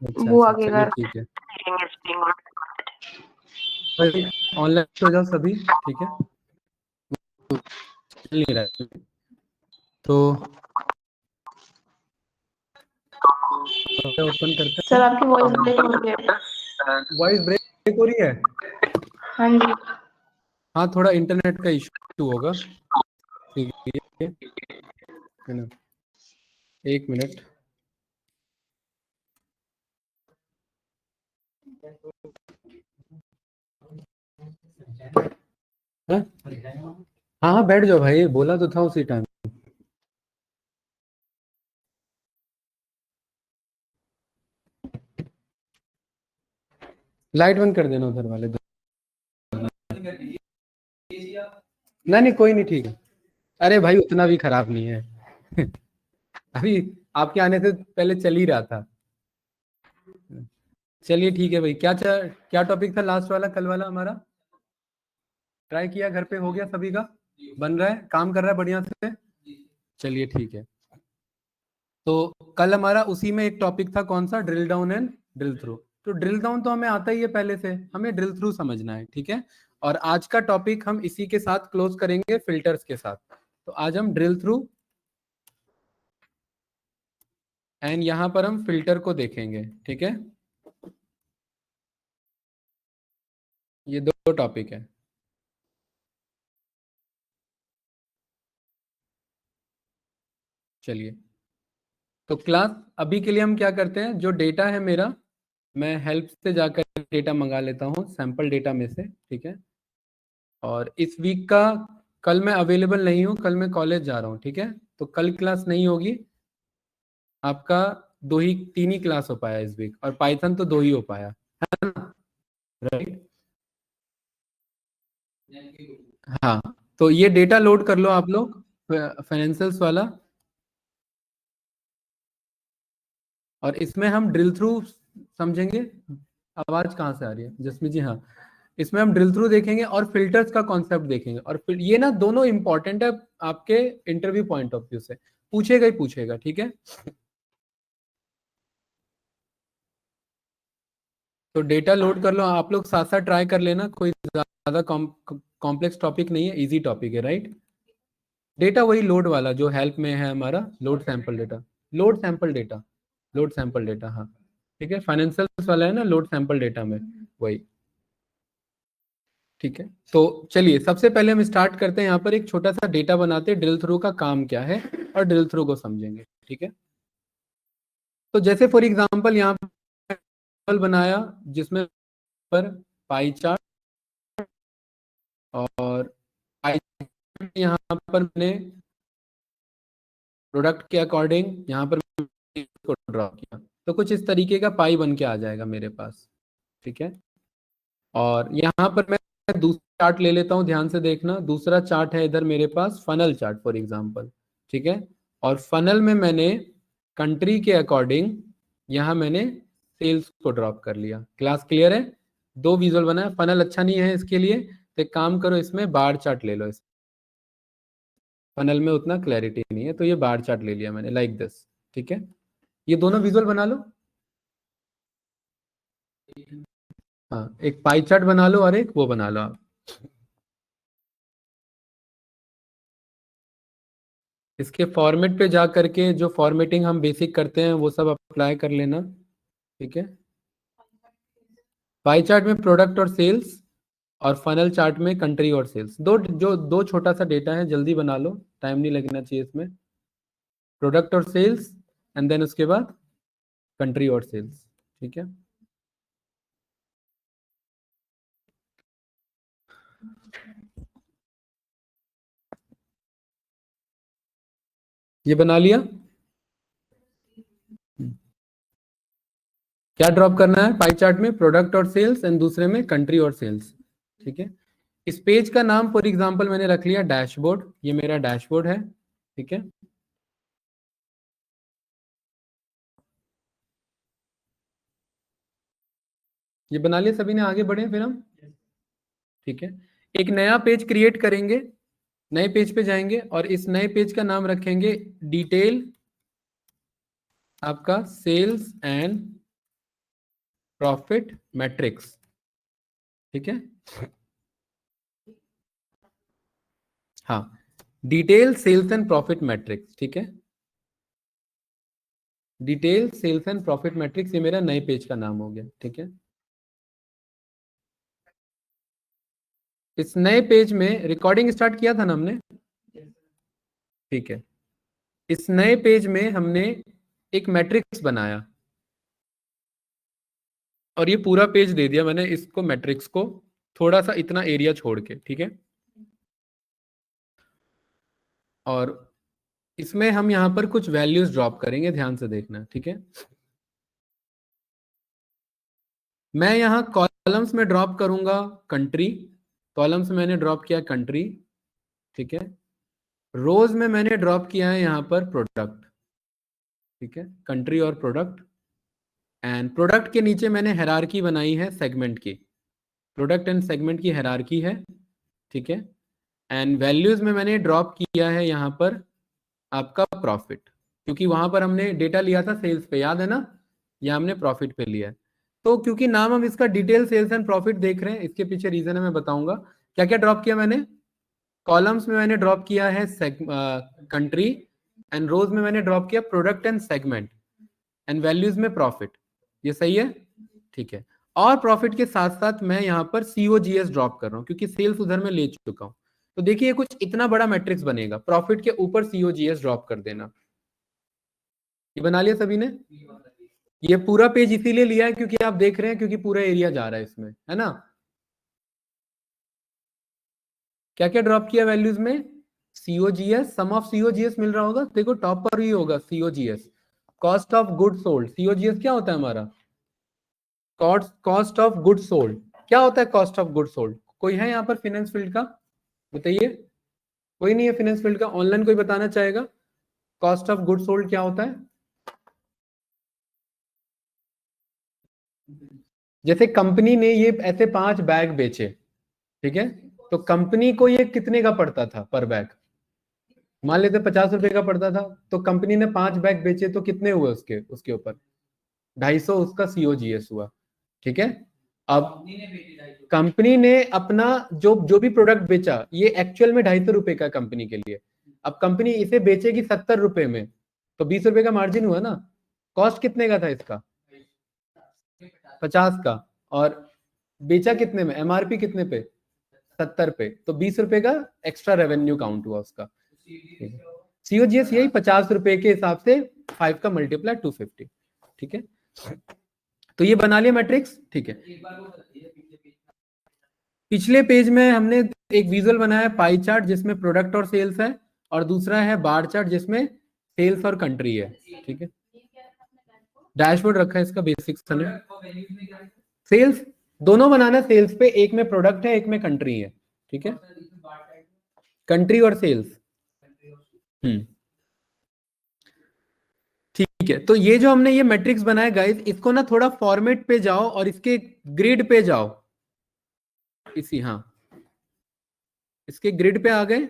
अच्छा वो अच्छा, आगे चलिए कर। ठीक है भाई, ऑनलाइन हो जाओ सभी, ठीक है, चल नहीं रहा है। तो ओपन करते सर हैं। आपकी वॉइस ब्रेक हो रही है। वॉइस ब्रेक हो रही है? हाँ जी। हाँ, थोड़ा इंटरनेट का इशू होगा, ठीक है ना, एक मिनट। हाँ हाँ हाँ, बैठ जाओ भाई, बोला तो था उसी टाइम। लाइट बंद कर देना उधर वाले। नहीं नहीं, कोई नहीं, ठीक है। अरे भाई, उतना भी खराब नहीं है। अभी आपके आने से पहले चल ही रहा था। चलिए ठीक है भाई, क्या टॉपिक था लास्ट वाला कल वाला हमारा? ट्राई किया, घर पे हो गया सभी का? बन रहा है, काम कर रहा है बढ़िया से? चलिए ठीक है। तो कल हमारा उसी में एक टॉपिक था, कौन सा? Drill down and drill through. तो ड्रिल डाउन तो हमें आता ही है पहले से, हमें ड्रिल थ्रू समझना है, ठीक है। और आज का टॉपिक हम इसी के साथ क्लोज करेंगे, फिल्टर्स के साथ। तो आज हम ड्रिल थ्रू एंड यहां पर हम फिल्टर को देखेंगे, ठीक है। ये दो टॉपिक है। चलिए, तो क्लास अभी के लिए हम क्या करते हैं, जो डेटा है मेरा, मैं हेल्प से जाकर डेटा मंगा लेता हूँ, सैंपल डेटा में से, ठीक है। और इस वीक का कल मैं अवेलेबल नहीं हूँ, कल मैं कॉलेज जा रहा हूँ, ठीक है। तो कल क्लास नहीं होगी आपका। तीन ही क्लास हो पाया इस वीक, और पाइथन तो दो ही हो पाया, है ना, राइट? हाँ, तो ये डेटा लोड कर लो आप लोग, फाइनेंशियल्स वाला। और इसमें हम ड्रिल थ्रू समझेंगे। आवाज कहाँ से आ रही है जसमीत जी? हाँ, इसमें हम ड्रिल थ्रू देखेंगे और फिल्टर्स का कॉन्सेप्ट देखेंगे। और फिर ये ना दोनों इंपॉर्टेंट है आपके इंटरव्यू पॉइंट ऑफ व्यू से, पूछेगा ही पूछेगा, ठीक है। तो डेटा लोड कर लो आप लोग, साथ साथ ट्राई कर लेना, कोई ज्यादा कॉम्प्लेक्स टॉपिक नहीं है, इजी टॉपिक है, राइट। डेटा वही लोड वाला जो हेल्प में है हमारा, load sample data, load sample data, load sample data, हाँ, ठीक है। फाइनेंशियल वाला है ना लोड सैंपल डेटा में, वही, ठीक है। तो चलिए, सबसे पहले हम स्टार्ट करते हैं, यहाँ पर एक छोटा सा डेटा बनाते हैं, ड्रिल थ्रू का काम क्या है, और ड्रिल थ्रू को समझेंगे, ठीक है। तो जैसे फॉर एग्जांपल यहाँ पर बनाया, जिसमें पर पाई चार्ट, और पाई चार्ट यहाँ पर मैंने प्रोडक्ट के अकॉर्डिंग यहाँ पर को ड्रॉ किया, तो कुछ इस तरीके का पाई बन के आ जाएगा मेरे पास, ठीक है। और यहाँ पर मैं दूसरा चार्ट ले लेता हूँ, ध्यान से देखना, दूसरा चार्ट है इधर मेरे पास, फनल चार्ट फॉर एग्जांपल, ठीक है। और फनल में मैंने कंट्री के अकॉर्डिंग यहाँ मैंने सेल्स को ड्रॉप कर लिया। क्लास क्लियर है? दो विजुअल बनाया, फनल अच्छा नहीं है इसके लिए, तो एक काम करो, इसमें बार चार्ट ले लो। इस फनल में उतना क्लैरिटी नहीं है, तो ये बार चार्ट ले लिया मैंने, लाइक दिस, ठीक है। ये दोनों विजुअल बना लो। हाँ, एक पाई चार्ट बना लो और एक वो बना लो आप। इसके फॉर्मेट पे जा करके जो फॉर्मेटिंग हम बेसिक करते हैं वो सब अप्लाई कर लेना, ठीक है। पाई चार्ट में प्रोडक्ट और सेल्स, और फनल चार्ट में कंट्री और सेल्स। दो छोटा सा डेटा है, जल्दी बना लो, टाइम नहीं लगना चाहिए इसमें। प्रोडक्ट और सेल्स, एंड देन उसके बाद कंट्री और सेल्स, ठीक है। ये बना लिया? क्या ड्रॉप करना है पाई चार्ट में? प्रोडक्ट और सेल्स, एंड दूसरे में कंट्री और सेल्स, ठीक है। इस पेज का नाम फॉर एग्जांपल मैंने रख लिया डैशबोर्ड, ये मेरा डैशबोर्ड है, ठीक है। ये बना लिया सभी ने, आगे बढ़े फिर हम, ठीक है। एक नया पेज क्रिएट करेंगे, नए पेज पे जाएंगे, और इस नए पेज का नाम रखेंगे डिटेल आपका सेल्स एंड प्रॉफिट मैट्रिक्स, ठीक है। हाँ, detail sales and profit matrix, ठीक है। Detail sales and profit matrix, ये मेरा नए पेज का नाम हो गया, ठीक है। इस नए पेज में रिकॉर्डिंग स्टार्ट किया था ना हमने, ठीक है। इस नए पेज में हमने एक मैट्रिक्स बनाया और ये पूरा पेज दे दिया मैंने इसको, मैट्रिक्स को, थोड़ा सा इतना एरिया छोड़ के, ठीक है। और इसमें हम यहां पर कुछ वैल्यूज ड्रॉप करेंगे, ध्यान से देखना, ठीक है। मैं यहां कॉलम्स में ड्रॉप करूंगा कंट्री, कॉलम्स में मैंने ड्रॉप किया कंट्री, ठीक है। रोज में मैंने ड्रॉप किया है यहां पर प्रोडक्ट, ठीक है, कंट्री और प्रोडक्ट। एंड प्रोडक्ट के नीचे मैंने हायरार्की बनाई है सेगमेंट की, प्रोडक्ट एंड सेगमेंट की हायरार्की है, ठीक है। एंड वैल्यूज में मैंने ड्रॉप किया है यहाँ पर आपका प्रॉफिट, क्योंकि वहां पर हमने डेटा लिया था सेल्स पे, याद है ना, या हमने प्रॉफिट पे लिया है। तो क्योंकि नाम हम इसका डिटेल सेल्स एंड प्रॉफिट देख रहे हैं, इसके पीछे रीजन है, मैं बताऊंगा क्या क्या ड्रॉप किया मैंने। कॉलम्स में मैंने ड्रॉप किया है कंट्री, एंड रोज में मैंने ड्रॉप किया product and segment, and values में प्रॉफिट। ये सही है, ठीक है। और प्रॉफिट के साथ साथ मैं यहाँ पर सीओजीएस ड्रॉप कर रहा हूँ, क्योंकि सेल्स उधर में ले चुका हूँ। तो देखिए कुछ इतना बड़ा मैट्रिक्स बनेगा, प्रॉफिट के ऊपर सीओजीएस ड्रॉप कर देना। ये बना लिया सभी ने। ये पूरा पेज इसीलिए लिया है क्योंकि आप देख रहे हैं, क्योंकि पूरा एरिया जा रहा है इसमें, है ना। क्या क्या ड्रॉप किया वैल्यूज में, सीओजीएस, सम ऑफ सीओजीएस मिल रहा होगा, देखो टॉप पर ही होगा COGS, cost of good sold. COGS क्या होता है हमारा, कॉस्ट ऑफ गुड सोल्ड। क्या होता है कॉस्ट ऑफ गुड सोल्ड, कोई है यहाँ पर फाइनेंस फील्ड का, बताइए। कोई नहीं है फाइनेंस फील्ड का, ऑनलाइन कोई बताना चाहेगा कॉस्ट ऑफ गुड सोल्ड क्या होता है। जैसे कंपनी ने ये ऐसे 5 बैग बेचे, ठीक है, तो कंपनी को ये कितने का पड़ता था पर बैग, मान लेते 50 रुपए का पड़ता था, तो कंपनी ने 5 बैग बेचे तो कितने हुए उसके उसके ऊपर 250 उसका सीओजीएस हुआ, ठीक है। अब कंपनी ने अपना जो जो भी प्रोडक्ट बेचा, ये एक्चुअल में 250 रुपए का कंपनी के लिए, अब कंपनी इसे बेचेगी 70 रुपए में, तो 20 रुपए का मार्जिन हुआ ना। कॉस्ट कितने का था इसका, 50 का, और बेचा कितने में, एमआरपी कितने पे, 70 पे, तो 20 रुपए का एक्स्ट्रा रेवेन्यू काउंट हुआ उसका। सीओजीएस यही 50 रुपए के हिसाब से 5 का मल्टीप्लाई 250, ठीक है। तो ये बना लिया मैट्रिक्स, ठीक है। पिछले पेज में हमने एक विजुअल बनाया पाई चार्ट जिसमें प्रोडक्ट और सेल्स है, और दूसरा है बार चार्ट जिसमें सेल्स और कंट्री है, ठीक है। डैशबोर्ड रखा है इसका बेसिक्स सेल्स, दोनों बनाना सेल्स पे, एक में प्रोडक्ट है एक में कंट्री है, ठीक है, कंट्री और सेल्स। हम्म, ठीक है। तो ये जो हमने ये मैट्रिक्स बनाया गाइस, इसको ना थोड़ा फॉर्मेट पे जाओ और इसके ग्रिड पे जाओ, इसी, हाँ, इसके ग्रिड पे आ गए।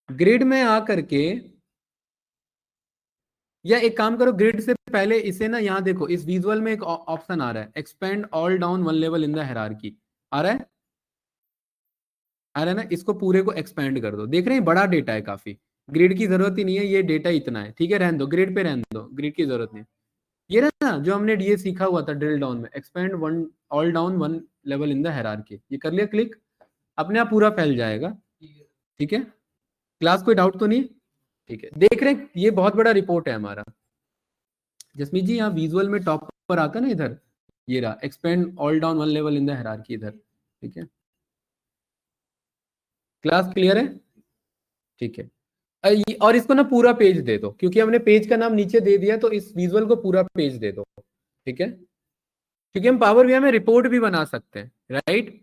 ग्रिड में आकर के, या एक काम करो, ग्रिड से पहले इसे ना यहाँ देखो, इस विजुअल में एक ऑप्शन आ रहा है, expand all down one level in the hierarchy, आ रहा है, आ रहा है ना, इसको पूरे को एक्सपेंड कर दो। देख रहे हैं बड़ा डेटा है काफी, ग्रिड की जरूरत ही नहीं है, ये डेटा इतना है, ठीक है, रहने दो, ग्रिड पे रहने दो, ग्रिड की जरूरत नहीं। ये रहा ना जो हमने ये सीखा हुआ था ड्रिल डाउन में, expand one all down one level in the hierarchy, ये कर लिया क्लिक, अपने आप पूरा फैल जाएगा, ठीक है। क्लास कोई डाउट तो नहीं, ठीक है। देख रहे हैं ये बहुत बड़ा रिपोर्ट है हमारा। जसमीत जी यहाँ विजुअल में टॉप पर आता है ना इधर, ये रहा, expand all down one level in the hierarchy इधर, ठीक है। क्लास क्लियर है, ठीक है। और इसको ना पूरा पेज दे दो, क्योंकि हमने पेज का नाम नीचे दे दिया, तो इस विजुअल को पूरा पेज दे दो, ठीक है, क्योंकि हम पावर बीआई में रिपोर्ट भी बना सकते हैं, राइट।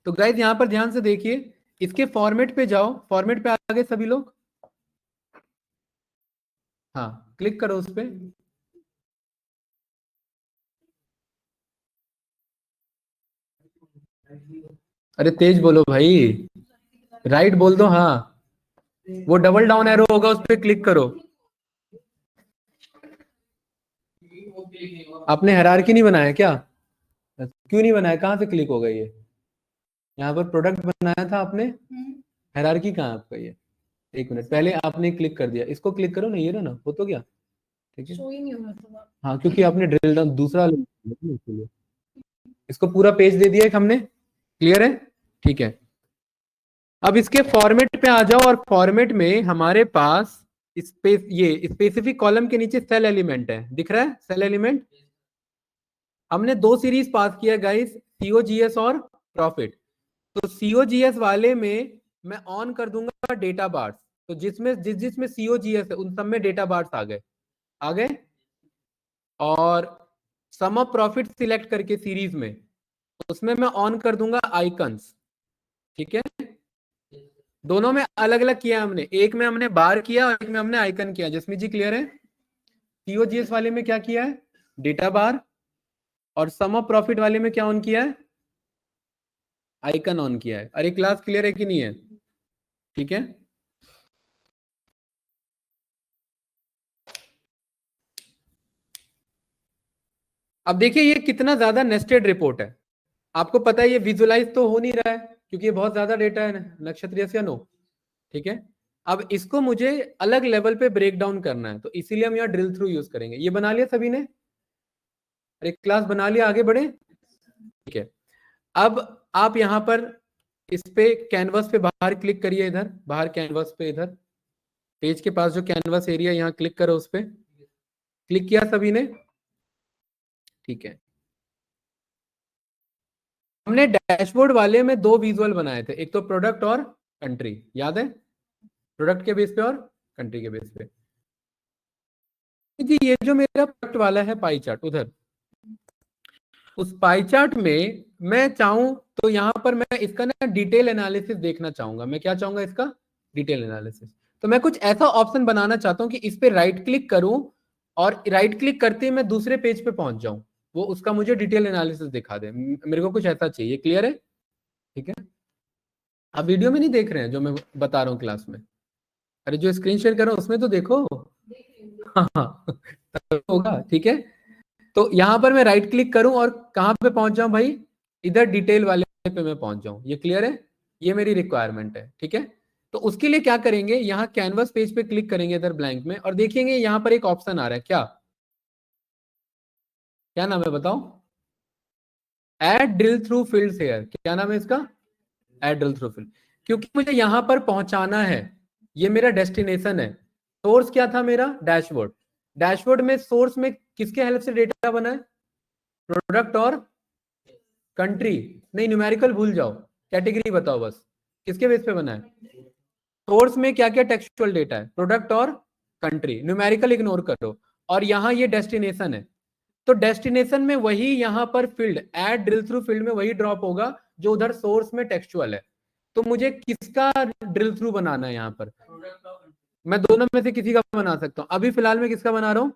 तो गाइज यहां पर ध्यान से देखिए, इसके फॉर्मेट पे जाओ, फॉर्मेट पे आ गए सभी लोग, हाँ, क्लिक करो उस पे। अरे तेज बोलो भाई, राइट बोल दो। हाँ, वो डबल डाउन एरो होगा, उस पर क्लिक करो। आपने हायरार्की नहीं बनाया क्या? क्यों नहीं बनाया? कहाँ से क्लिक होगा ये? यहाँ पर प्रोडक्ट बनाया था आपने, हायरार्की कहाँ है आपका ये? एक मिनट, पहले आपने क्लिक कर दिया, इसको क्लिक करो ना, ये ना हो तो क्या? ठीक है, हाँ, क्योंकि आपने ड्रिल डाउन दूसरा इसलिए इसको पूरा पेज दे दिया एक हमने। क्लियर है? ठीक है, अब इसके फॉर्मेट पे आ जाओ, और फॉर्मेट में हमारे पास स्पेस, ये स्पेसिफिक कॉलम के नीचे सेल एलिमेंट है, दिख रहा है सेल एलिमेंट? हमने दो सीरीज पास किया गाइस, सीओजीएस और प्रॉफिट। तो सीओजीएस वाले में मैं ऑन कर दूंगा डेटा बार्स, तो जिसमें सीओजीएस है उन सब में डेटा बार्स आ गए। और सम ऑफ प्रॉफिट सिलेक्ट करके सीरीज में, उसमें मैं ऑन कर दूंगा आइकन्स। ठीक है, दोनों में अलग अलग किया हमने, एक में हमने बार किया और एक में हमने आइकन किया। जसमीत जी क्लियर है? सीओजीएस वाले में क्या किया है? डेटा बार। और सम ऑफ प्रॉफिट वाले में क्या ऑन किया है? आइकन ऑन किया है। अरे क्लास क्लियर है कि नहीं है? ठीक है, अब देखिए ये कितना ज्यादा नेस्टेड रिपोर्ट है। आपको पता है ये विजुअलाइज तो हो नहीं रहा है क्योंकि ये बहुत ज्यादा डेटा है नक्षत्रिय से नो। ठीक है, अब इसको मुझे अलग लेवल पे ब्रेक डाउन करना है, तो इसीलिए हम यहाँ ड्रिल थ्रू यूज करेंगे। ये बना लिया सभी ने? अरे क्लास बना लिया, आगे बढ़े। ठीक है, अब आप यहाँ पर इस पे कैनवस पे बाहर क्लिक करिए, इधर बाहर कैनवस पे, इधर पेज के पास जो कैनवस एरिया, यहाँ क्लिक करो, उस पे क्लिक किया सभी ने? ठीक है, हमने डैशबोर्ड वाले में दो विजुअल बनाए थे, एक तो प्रोडक्ट और कंट्री, याद है? प्रोडक्ट के बेस पे और कंट्री के बेस पे। जी ये जो मेरा प्रोडक्ट वाला है पाई चार्ट, उधर उस पाई चार्ट में मैं चाहूं तो यहां पर मैं इसका ना डिटेल एनालिसिस देखना चाहूंगा। मैं क्या चाहूंगा? इसका डिटेल एनालिसिस। तो मैं कुछ ऐसा ऑप्शन बनाना चाहता हूं कि इस पे राइट क्लिक करूं और राइट क्लिक करते ही मैं दूसरे पेज पे पहुंच जाऊं, वो उसका मुझे डिटेल एनालिसिस दिखा दे। मेरे को कुछ ऐसा चाहिए। क्लियर है? ठीक है, आप वीडियो में नहीं देख रहे हैं जो मैं बता रहा हूँ क्लास में? अरे जो स्क्रीन शेयर कर रहा हूँ उसमें तो देखो। हाँ हाँ, तब होगा। ठीक है, तो यहां पर मैं राइट क्लिक करूं और कहां पे पहुंच जाऊं भाई? इधर डिटेल वाले पे मैं पहुंच जाऊं। ये क्लियर है? ये मेरी रिक्वायरमेंट है। ठीक है, तो उसके लिए क्या करेंगे, यहां कैनवस पेज पे क्लिक करेंगे इधर ब्लैंक में, और देखेंगे यहां पर एक ऑप्शन आ रहा है। क्या क्या नाम है बताओ? Add drill through field here. क्या नाम है इसका? Add drill through field. क्योंकि मुझे यहां पर पहुंचाना है, ये मेरा डेस्टिनेशन है। सोर्स क्या था मेरा? डैशबोर्ड। डैशबोर्ड में सोर्स में किसके हेल्प से डेटा बना है? प्रोडक्ट और कंट्री। नहीं, न्यूमेरिकल भूल जाओ, कैटेगरी बताओ बस। किसके बेस पे बना है? सोर्स में क्या क्या टेक्सचुअल डेटा है? प्रोडक्ट और कंट्री। न्यूमेरिकल इग्नोर करो, और यहाँ ये डेस्टिनेशन है। तो डेस्टिनेशन में वही यहाँ पर field, add drill through field में वही ड्रॉप होगा जो उधर सोर्स में टेक्सचुअल है। तो मुझे किसका ड्रिल थ्रू बनाना है यहाँ पर? मैं दोनों में से किसी का बना सकता हूँ। अभी फिलहाल मैं किसका बना रहा हूँ?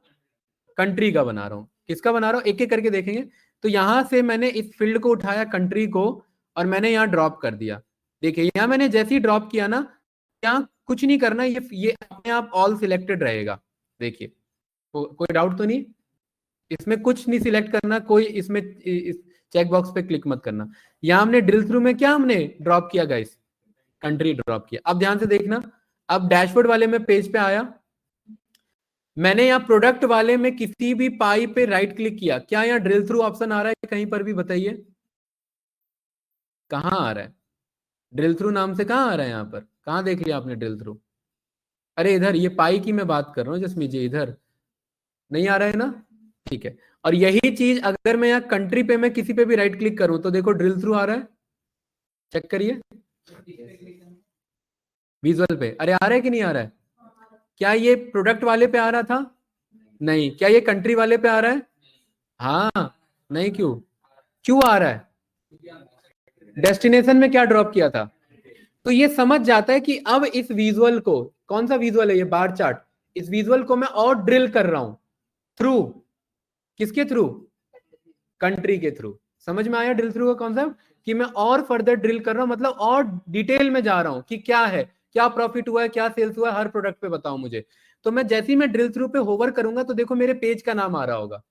कंट्री का बना रहा हूँ। किसका बना रहा हूँ? एक एक करके देखेंगे। तो यहां से मैंने इस फील्ड को उठाया, कंट्री को, और मैंने यहाँ ड्रॉप कर दिया। देखिए यहाँ मैंने जैसे ही ड्रॉप किया ना, यहाँ कुछ नहीं करना, ये अपने आप ऑल सिलेक्टेड रहेगा। देखिए कोई डाउट तो नहीं? इसमें कुछ नहीं सिलेक्ट करना, कोई इसमें इस चेक बॉक्स पे क्लिक मत करना। यहाँ हमने ड्रिल थ्रू में क्या हमने ड्रॉप किया गाइस? कंट्री ड्रॉप किया। अब ध्यान से देखना, अब डैशबोर्ड वाले में पेज पे आया, मैंने यहाँ प्रोडक्ट वाले में किसी भी पाई पे राइट क्लिक किया, क्या यहाँ ड्रिल थ्रू ऑप्शन आ रहा है कहीं पर भी? बताइए कहाँ आ रहा है? ड्रिल थ्रू नाम से कहाँ आ रहा है? यहाँ पर कहाँ देख लिया आपने ड्रिल थ्रू? अरे इधर, ये पाई की मैं बात कर रहा हूँ जसमीत जी, इधर नहीं आ रहा है ना? ठीक है, और यही चीज अगर मैं यहाँ कंट्री पे मैं किसी पे भी राइट क्लिक करूं तो देखो ड्रिल थ्रू आ रहा है। चेक करिए विजुअल पे, अरे आ रहा है कि नहीं आ रहा है? क्या ये प्रोडक्ट वाले पे आ रहा था? नहीं। क्या ये कंट्री वाले पे आ रहा है? हाँ। नहीं, क्यों? क्यों आ रहा है? डेस्टिनेशन में क्या ड्रॉप किया था? तो ये समझ जाता है कि अब इस विजुअल को, कौन सा विजुअल है ये? Bar chart. इस विजुअल को मैं और ड्रिल कर रहा हूं। थ्रू किसके थ्रू? कंट्री के थ्रू। समझ में आया ड्रिल थ्रू का कॉन्सेप्ट, कि मैं और फर्दर ड्रिल कर रहा हूं, मतलब और डिटेल में जा रहा हूं कि क्या है, क्या प्रॉफिट हुआ है, क्या सेल्स हुआ है, हर प्रोडक्ट पे बताओ मुझे। तो मैं जैसे ही मैं ड्रिल थ्रू पे होवर करूंगा तो देखो मेरे पेज का नाम आ रहा होगा,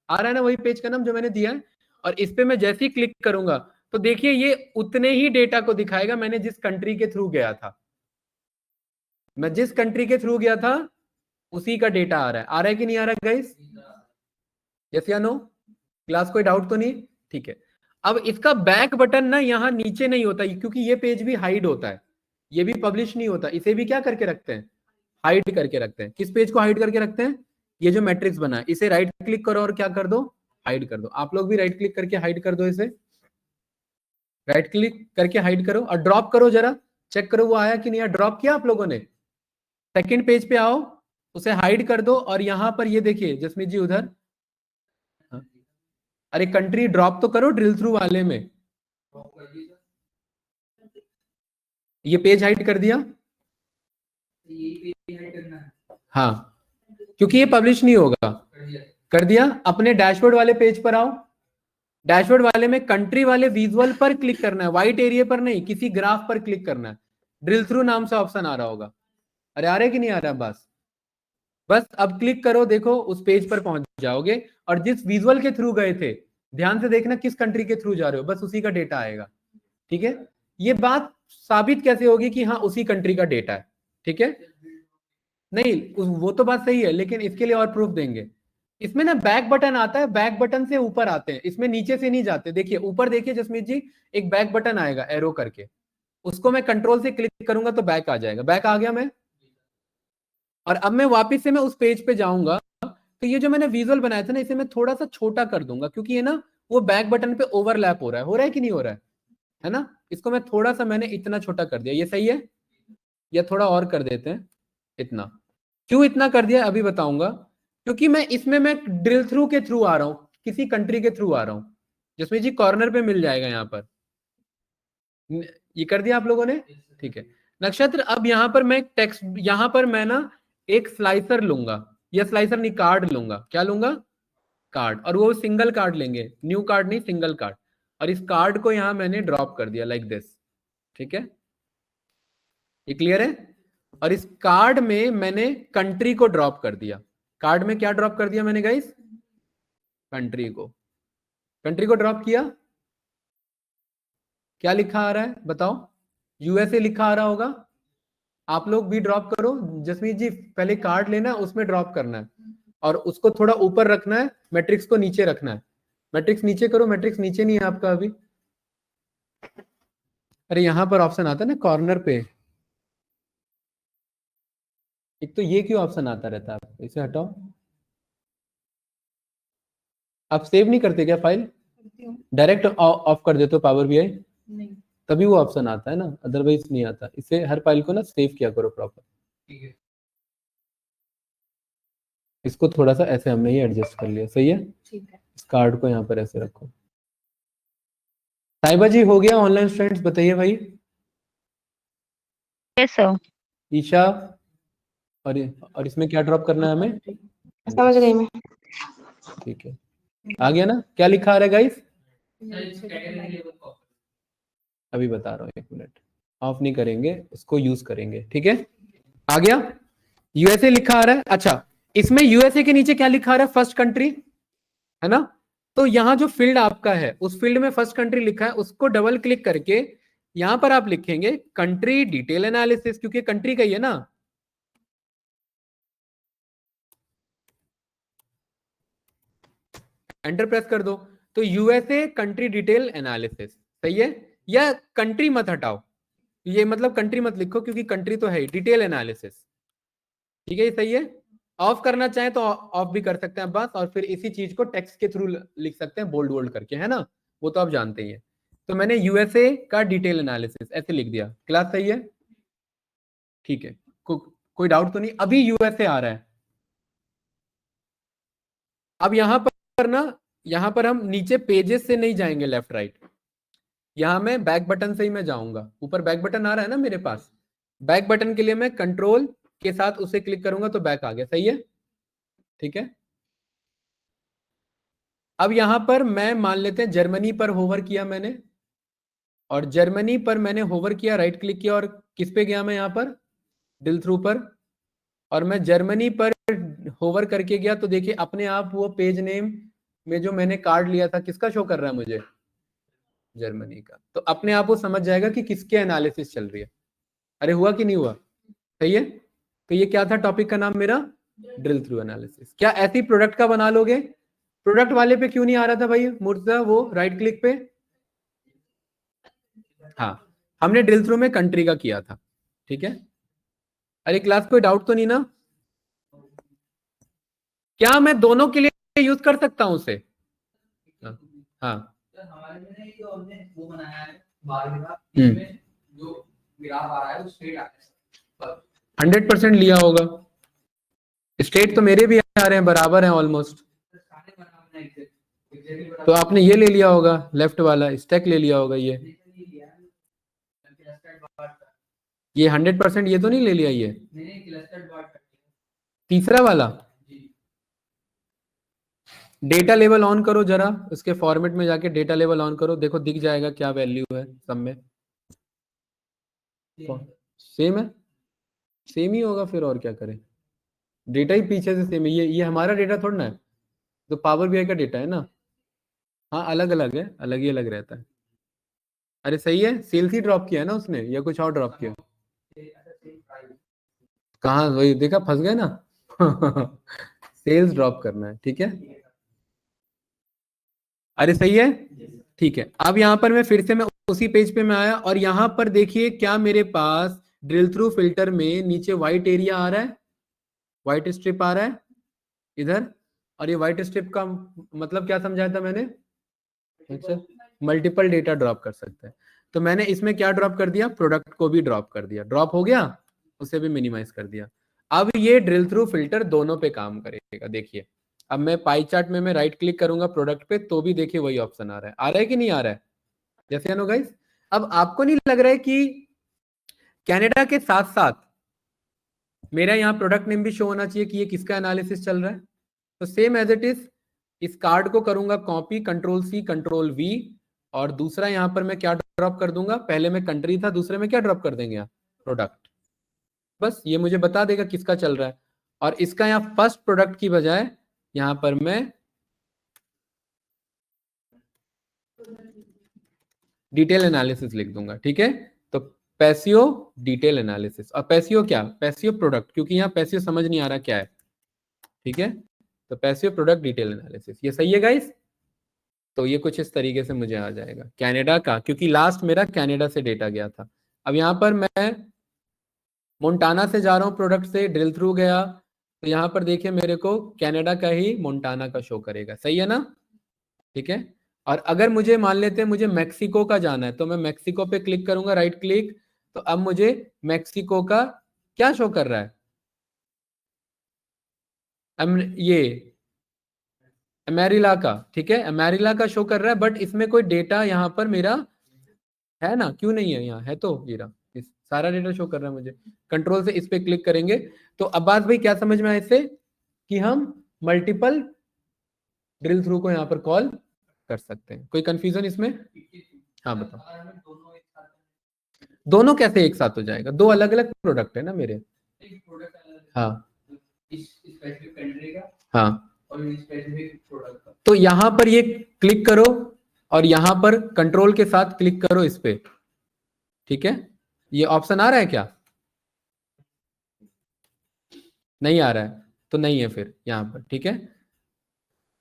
आ रहा है ना वही पेज का नाम जो मैंने दिया है। और इस पे मैं जैसे ही क्लिक करूंगा तो देखिए ये उतने ही डेटा को दिखाएगा मैंने जिस कंट्री के थ्रू गया था। मैं जिस कंट्री के थ्रू गया था उसी का डेटा आ रहा है कि नहीं आ रहा है गाइस? यस या नो? क्लास कोई डाउट तो नहीं? ठीक है। अब इसका बैक बटन ना यहाँ नीचे नहीं होता क्योंकि ये पेज भी हाइड होता है, ये भी पब्लिश नहीं होता, इसे भी क्या करके रखते हैं, हाइड करके रखते हैं। किस पेज को हाइड करके रखते हैं? ये जो मैट्रिक्स बना है इसे राइट क्लिक करो और क्या कर दो, हाइड कर दो। आप लोग भी राइट क्लिक करके हाइड कर दो, इसे राइट क्लिक करके हाइड करो और ड्रॉप करो, जरा चेक करो वो आया कि नहीं आया। ड्रॉप किया आप लोगों ने? सेकंड पेज पे आओ, उसे हाइड कर दो और यहां पर ये देखिए जसमीत जी उधर, हाँ। अरे कंट्री ड्रॉप तो करो ड्रिल थ्रू वाले में, ये पेज हाइड कर दिया, हाँ क्योंकि ये पब्लिश नहीं होगा। कर दिया। अपने डैशबोर्ड वाले पेज पर आओ, डैशबोर्ड वाले में कंट्री वाले विजुअल पर क्लिक करना है, व्हाइट एरिया पर नहीं, किसी ग्राफ पर क्लिक करना है। ड्रिल थ्रू नाम से ऑप्शन आ रहा होगा। अरे आ रहा है कि नहीं आ रहा? बस बस अब क्लिक करो, देखो उस पेज पर पहुंच जाओगे और जिस विजुअल के थ्रू गए थे, ध्यान से देखना किस कंट्री के थ्रू जा रहे हो, बस उसी का डेटा आएगा। ठीक है, ये बात साबित कैसे होगी कि हाँ उसी कंट्री का डेटा है? ठीक है, नहीं वो तो बात सही है, लेकिन इसके लिए और प्रूफ देंगे। इसमें ना बैक बटन आता है, बैक बटन से ऊपर आते हैं, इसमें नीचे से नहीं जाते। देखिए ऊपर देखिए जसमीत जी, एक बैक बटन आएगा एरो करके, उसको मैं कंट्रोल से क्लिक करूंगा तो बैक आ जाएगा। बैक आ गया मैं, और अब मैं वापस से मैं उस पेज पे जाऊंगा तो ये जो मैंने विजुअल बनाया था ना इसे मैं थोड़ा सा छोटा कर दूंगा, क्योंकि ये ना वो बैक बटन पे ओवरलैप हो रहा है कि नहीं हो रहा है ना? इसको मैं थोड़ा सा मैंने इतना छोटा कर दिया, ये सही है? या थोड़ा और कर देते हैं इतना? क्यों इतना कर दिया अभी बताऊंगा। क्योंकि मैं इसमें मैं ड्रिल थ्रू के थ्रू आ रहा हूं, किसी कंट्री के थ्रू आ रहा हूं, जिसमें जी कॉर्नर पे मिल जाएगा यहाँ पर। ये कर दिया आप लोगों ने? ठीक है नक्षत्र, अब यहाँ पर मैं टेक्स्ट, यहाँ पर मैं ना एक स्लाइसर लूंगा, या स्लाइसर नहीं कार्ड लूंगा। क्या लूंगा? कार्ड। और वो सिंगल कार्ड लेंगे, न्यू कार्ड नहीं, सिंगल कार्ड। और इस कार्ड को यहाँ मैंने ड्रॉप कर दिया लाइक दिस। ठीक है, ये क्लियर है? और इस कार्ड में मैंने कंट्री को ड्रॉप कर दिया। कार्ड में क्या ड्रॉप कर दिया मैंने गाइस? कंट्री को। कंट्री को ड्रॉप किया, क्या लिखा आ रहा है बताओ? यूएसए लिखा आ रहा होगा। आप लोग भी ड्रॉप करो जसमीत जी, पहले कार्ड लेना है उसमें ड्रॉप करना है और उसको थोड़ा ऊपर रखना है, मैट्रिक्स को नीचे रखना है। मैट्रिक्स नीचे करो, मैट्रिक्स नीचे नहीं है आपका अभी। अरे यहां पर ऑप्शन आता है ना कॉर्नर पे, एक तो ये क्यों ऑप्शन आता रहता है आपको, इसे हटाओ। आप सेव नहीं करते क्या फाइल? डायरेक्ट ऑफ कर देते हो पावर बीआई? नहीं, तभी वो ऑप्शन आता है ना, अदरवाइज नहीं आता। इसे हर फाइल को ना सेव किया करो प्रॉपर। ठीक है, इसको थोड़ा सा ऐसे हमने ही एडजस्ट कर लिया, सही है? ठीक है, इस कार्ड को यहाँ पर ऐसे रखो। साहिबा जी हो गया ऑनलाइन स्टूडेंट्स, बताइए भाई। यस सर, ईशा, और इसमें क्या ड्रॉप करना है हमें? समझ गई मैं। ठीक है, आ गया ना? क्या लिखा आ रहा है गाइस? अभी बता रहा हूँ, एक मिनट, ऑफ नहीं करेंगे इसको, यूज करेंगे। ठीक है, आ गया? यूएसए लिखा आ रहा है। अच्छा, इसमें यूएसए के नीचे क्या लिखा आ रहा है? फर्स्ट कंट्री, है ना? तो यहां जो फील्ड आपका है उस फील्ड में फर्स्ट कंट्री लिखा है, उसको डबल क्लिक करके यहां पर आप लिखेंगे कंट्री डिटेल एनालिसिस, क्योंकि कंट्री का ही है ना। एंटर प्रेस कर दो, तो यूएसए कंट्री डिटेल एनालिसिस, सही है? या कंट्री मत हटाओ, ये मतलब कंट्री मत लिखो क्योंकि कंट्री तो है, डिटेल एनालिसिस। ठीक है, ये सही है? ऑफ करना चाहे तो ऑफ भी कर सकते हैं बस, और फिर इसी चीज को टेक्स्ट के थ्रू लिख सकते हैं बोल्ड बोल्ड करके, है ना? वो तो आप जानते ही हैं। तो मैंने यूएसए का डिटेल एनालिसिस ऐसे लिख दिया। क्लास सही है? ठीक है, कोई डाउट तो नहीं? अभी यूएसए आ रहा है। अब यहां पर ना, यहां पर हम नीचे पेजेस से नहीं जाएंगे लेफ्ट राइट, यहां मैं बैक बटन से ही मैं जाऊंगा। ऊपर बैक बटन आ रहा है ना मेरे पास, बैक बटन के लिए मैं कंट्रोल के साथ उसे क्लिक करूंगा तो बैक आ गया, सही है? ठीक है, अब यहां पर मैं मान लेते हैं जर्मनी पर होवर किया मैंने, और जर्मनी पर मैंने होवर किया, राइट क्लिक किया, और किस पे गया मैं यहाँ पर, ड्रिल थ्रू पर, और मैं जर्मनी पर होवर करके गया तो देखिए अपने आप वो पेज नेम में जो मैंने कार्ड लिया था किसका शो कर रहा है मुझे, जर्मनी का। तो अपने आप वो समझ जाएगा कि किसके एनालिसिस चल रही है। अरे हुआ कि नहीं हुआ, सही है। तो ये क्या था टॉपिक का नाम मेरा, ड्रिल थ्रू एनालिसिस। क्या ऐसी प्रोडक्ट का बना लोगे? प्रोडक्ट वाले पे क्यों नहीं आ रहा था भाई मुर्तजा, वो राइट क्लिक पे, हाँ हमने ड्रिल थ्रू में कंट्री का किया था, ठीक है। अरे क्लास कोई डाउट तो नहीं ना? क्या मैं दोनों के लिए यूज कर सकता हूं उसे? हाँ हाँ। हमारे में ये जो हमने वो बनाया है बार ग्राफ, इसमें जो ग्राफ आ रहा है वो स्ट्रेट आ रहा है, 100% लिया होगा। स्टेट तो मेरे भी आ रहे हैं, बराबर हैं ऑलमोस्ट। सारे बराबर हैं एग्जैक्टली बराबर। तो आपने ये ले लिया होगा, लेफ्ट वाला स्टैक ले लिया होगा ये 100% ये तो नहीं ले लिया, ये नहीं क्लस्टर्ड बार तीसरा वाला। डेटा लेवल ऑन करो जरा, उसके फॉर्मेट में जाके डेटा लेवल ऑन करो, देखो दिख जाएगा क्या वैल्यू है सब में। सेम है, सेम ही होगा फिर, और क्या करें, डेटा ही पीछे से सेम है। ये हमारा डेटा थोड़ा ना है, तो पावर बीआई का डेटा है ना। हाँ अलग अलग है, अलग ही अलग रहता है। अरे सही है, सेल्स ही ड्रॉप किया है ना उसने, या कुछ और ड्रॉप किया? कहाँ, वही देखा, फंस गए ना। सेल्स ड्रॉप करना है, ठीक है। अरे सही है, ठीक है। अब यहां पर मैं फिर से मैं उसी पेज पे मैं आया, और यहां पर देखिए क्या मेरे पास ड्रिल थ्रू फिल्टर में नीचे व्हाइट एरिया आ रहा है, व्हाइट स्ट्रिप आ रहा है इधर। और ये व्हाइट स्ट्रिप का मतलब क्या समझाया था मैंने, अच्छा मल्टीपल डेटा ड्रॉप कर सकते हैं। तो मैंने इसमें क्या ड्रॉप कर दिया, प्रोडक्ट को भी ड्रॉप कर दिया, ड्रॉप हो गया, उसे भी मिनिमाइज कर दिया। अब ये ड्रिल थ्रू फिल्टर दोनों पे काम करेगा, देखिए। अब मैं पाई चार्ट में मैं राइट क्लिक करूंगा प्रोडक्ट पे, तो भी देखिए वही ऑप्शन आ रहा है कि नहीं आ रहा है, जैसे नो गाइस। अब आपको नहीं लग रहा है कि कनाडा के साथ साथ मेरा यहाँ प्रोडक्ट नेम भी शो होना चाहिए कि ये किसका एनालिसिस चल रहा है? तो सेम एज इट इज, इस कार्ड को करूंगा copy, control C control V, और दूसरा यहां पर मैं क्या ड्रॉप कर दूंगा, पहले में कंट्री था, दूसरे में क्या ड्रॉप कर देंगे यहाँ, प्रोडक्ट। बस ये मुझे बता देगा किसका चल रहा है। और इसका यहाँ फर्स्ट प्रोडक्ट की बजाय यहां पर मैं डिटेल एनालिसिस लिख दूंगा, ठीक है। तो पैसियो डिटेल एनालिसिस, और पैसियो क्या, पैसियो प्रोडक्ट, क्योंकि यहाँ पैसियो समझ नहीं आ रहा क्या है, ठीक है। तो पैसिव प्रोडक्ट डिटेल एनालिसिस, ये सही है गाइस। तो ये कुछ इस तरीके से मुझे आ जाएगा कनाडा का, क्योंकि लास्ट मेरा कनाडा से डेटा गया था। अब यहाँ पर मैं मोन्टाना से जा रहा हूँ, प्रोडक्ट से ड्रिल थ्रू गया, तो यहाँ पर देखिए मेरे को कनाडा का ही मोन्टाना का शो करेगा, सही है ना, ठीक है। और अगर मुझे मान लेते हैं मुझे मैक्सिको का जाना है, तो मैं मैक्सिको पे क्लिक करूंगा, राइट क्लिक, तो अब मुझे मैक्सिको का क्या शो कर रहा है, ये अमेरिला का, ठीक है, अमेरिला का शो कर रहा है, बट इसमें कोई डेटा यहाँ पर मेरा है ना, क्यों नहीं है, यहाँ है तो हीरा, इस सारा डेटा शो कर रहा है मुझे। कंट्रोल से इस पे क्लिक करेंगे तो अब्बास भाई क्या समझ में आया इससे, कि हम मल्टीपल ड्रिल थ्रू को यहाँ पर कॉल कर सकते हैं। कोई कंफ्यूजन इसमें? हाँ बताओ, दोनों कैसे एक साथ हो जाएगा, दो अलग अलग प्रोडक्ट है ना मेरे। हाँ हाँ, तो यहां पर ये क्लिक करो, और यहां पर कंट्रोल के साथ क्लिक करो इस पे, ठीक है। ये ऑप्शन आ रहा है क्या, नहीं आ रहा है, तो नहीं है फिर यहां पर, ठीक है।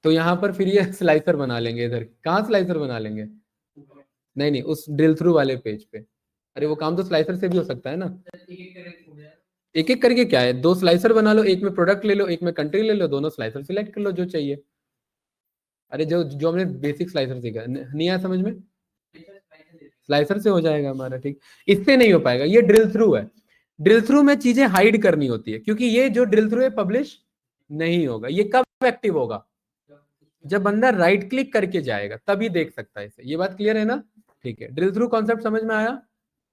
तो यहां पर फिर ये स्लाइसर बना लेंगे, इधर कहाँ स्लाइसर बना लेंगे, नहीं नहीं उस ड्रिल थ्रू वाले पेज पे। अरे वो काम तो स्लाइसर से भी हो सकता है ना, एक एक करके क्या है, दो स्लाइसर बना लो, एक में प्रोडक्ट ले लो, एक में कंट्री ले लो, दोनों स्लाइसर सिलेक्ट कर लो जो चाहिए। अरे जो जो हमने बेसिक स्लाइसर सीखा, नहीं आया समझ में, स्लाइसर से हो जाएगा हमारा, ठीक। इससे नहीं हो पाएगा, ये ड्रिल थ्रू है, ड्रिल थ्रू में चीजें हाइड करनी होती है, क्योंकि ये जो ड्रिल थ्रू है पब्लिश नहीं होगा। ये कब एक्टिव होगा, जब बंदा राइट क्लिक करके जाएगा तभी देख सकता है इसे, ये बात क्लियर है ना, ठीक है। ड्रिल थ्रू कॉन्सेप्ट समझ में आया,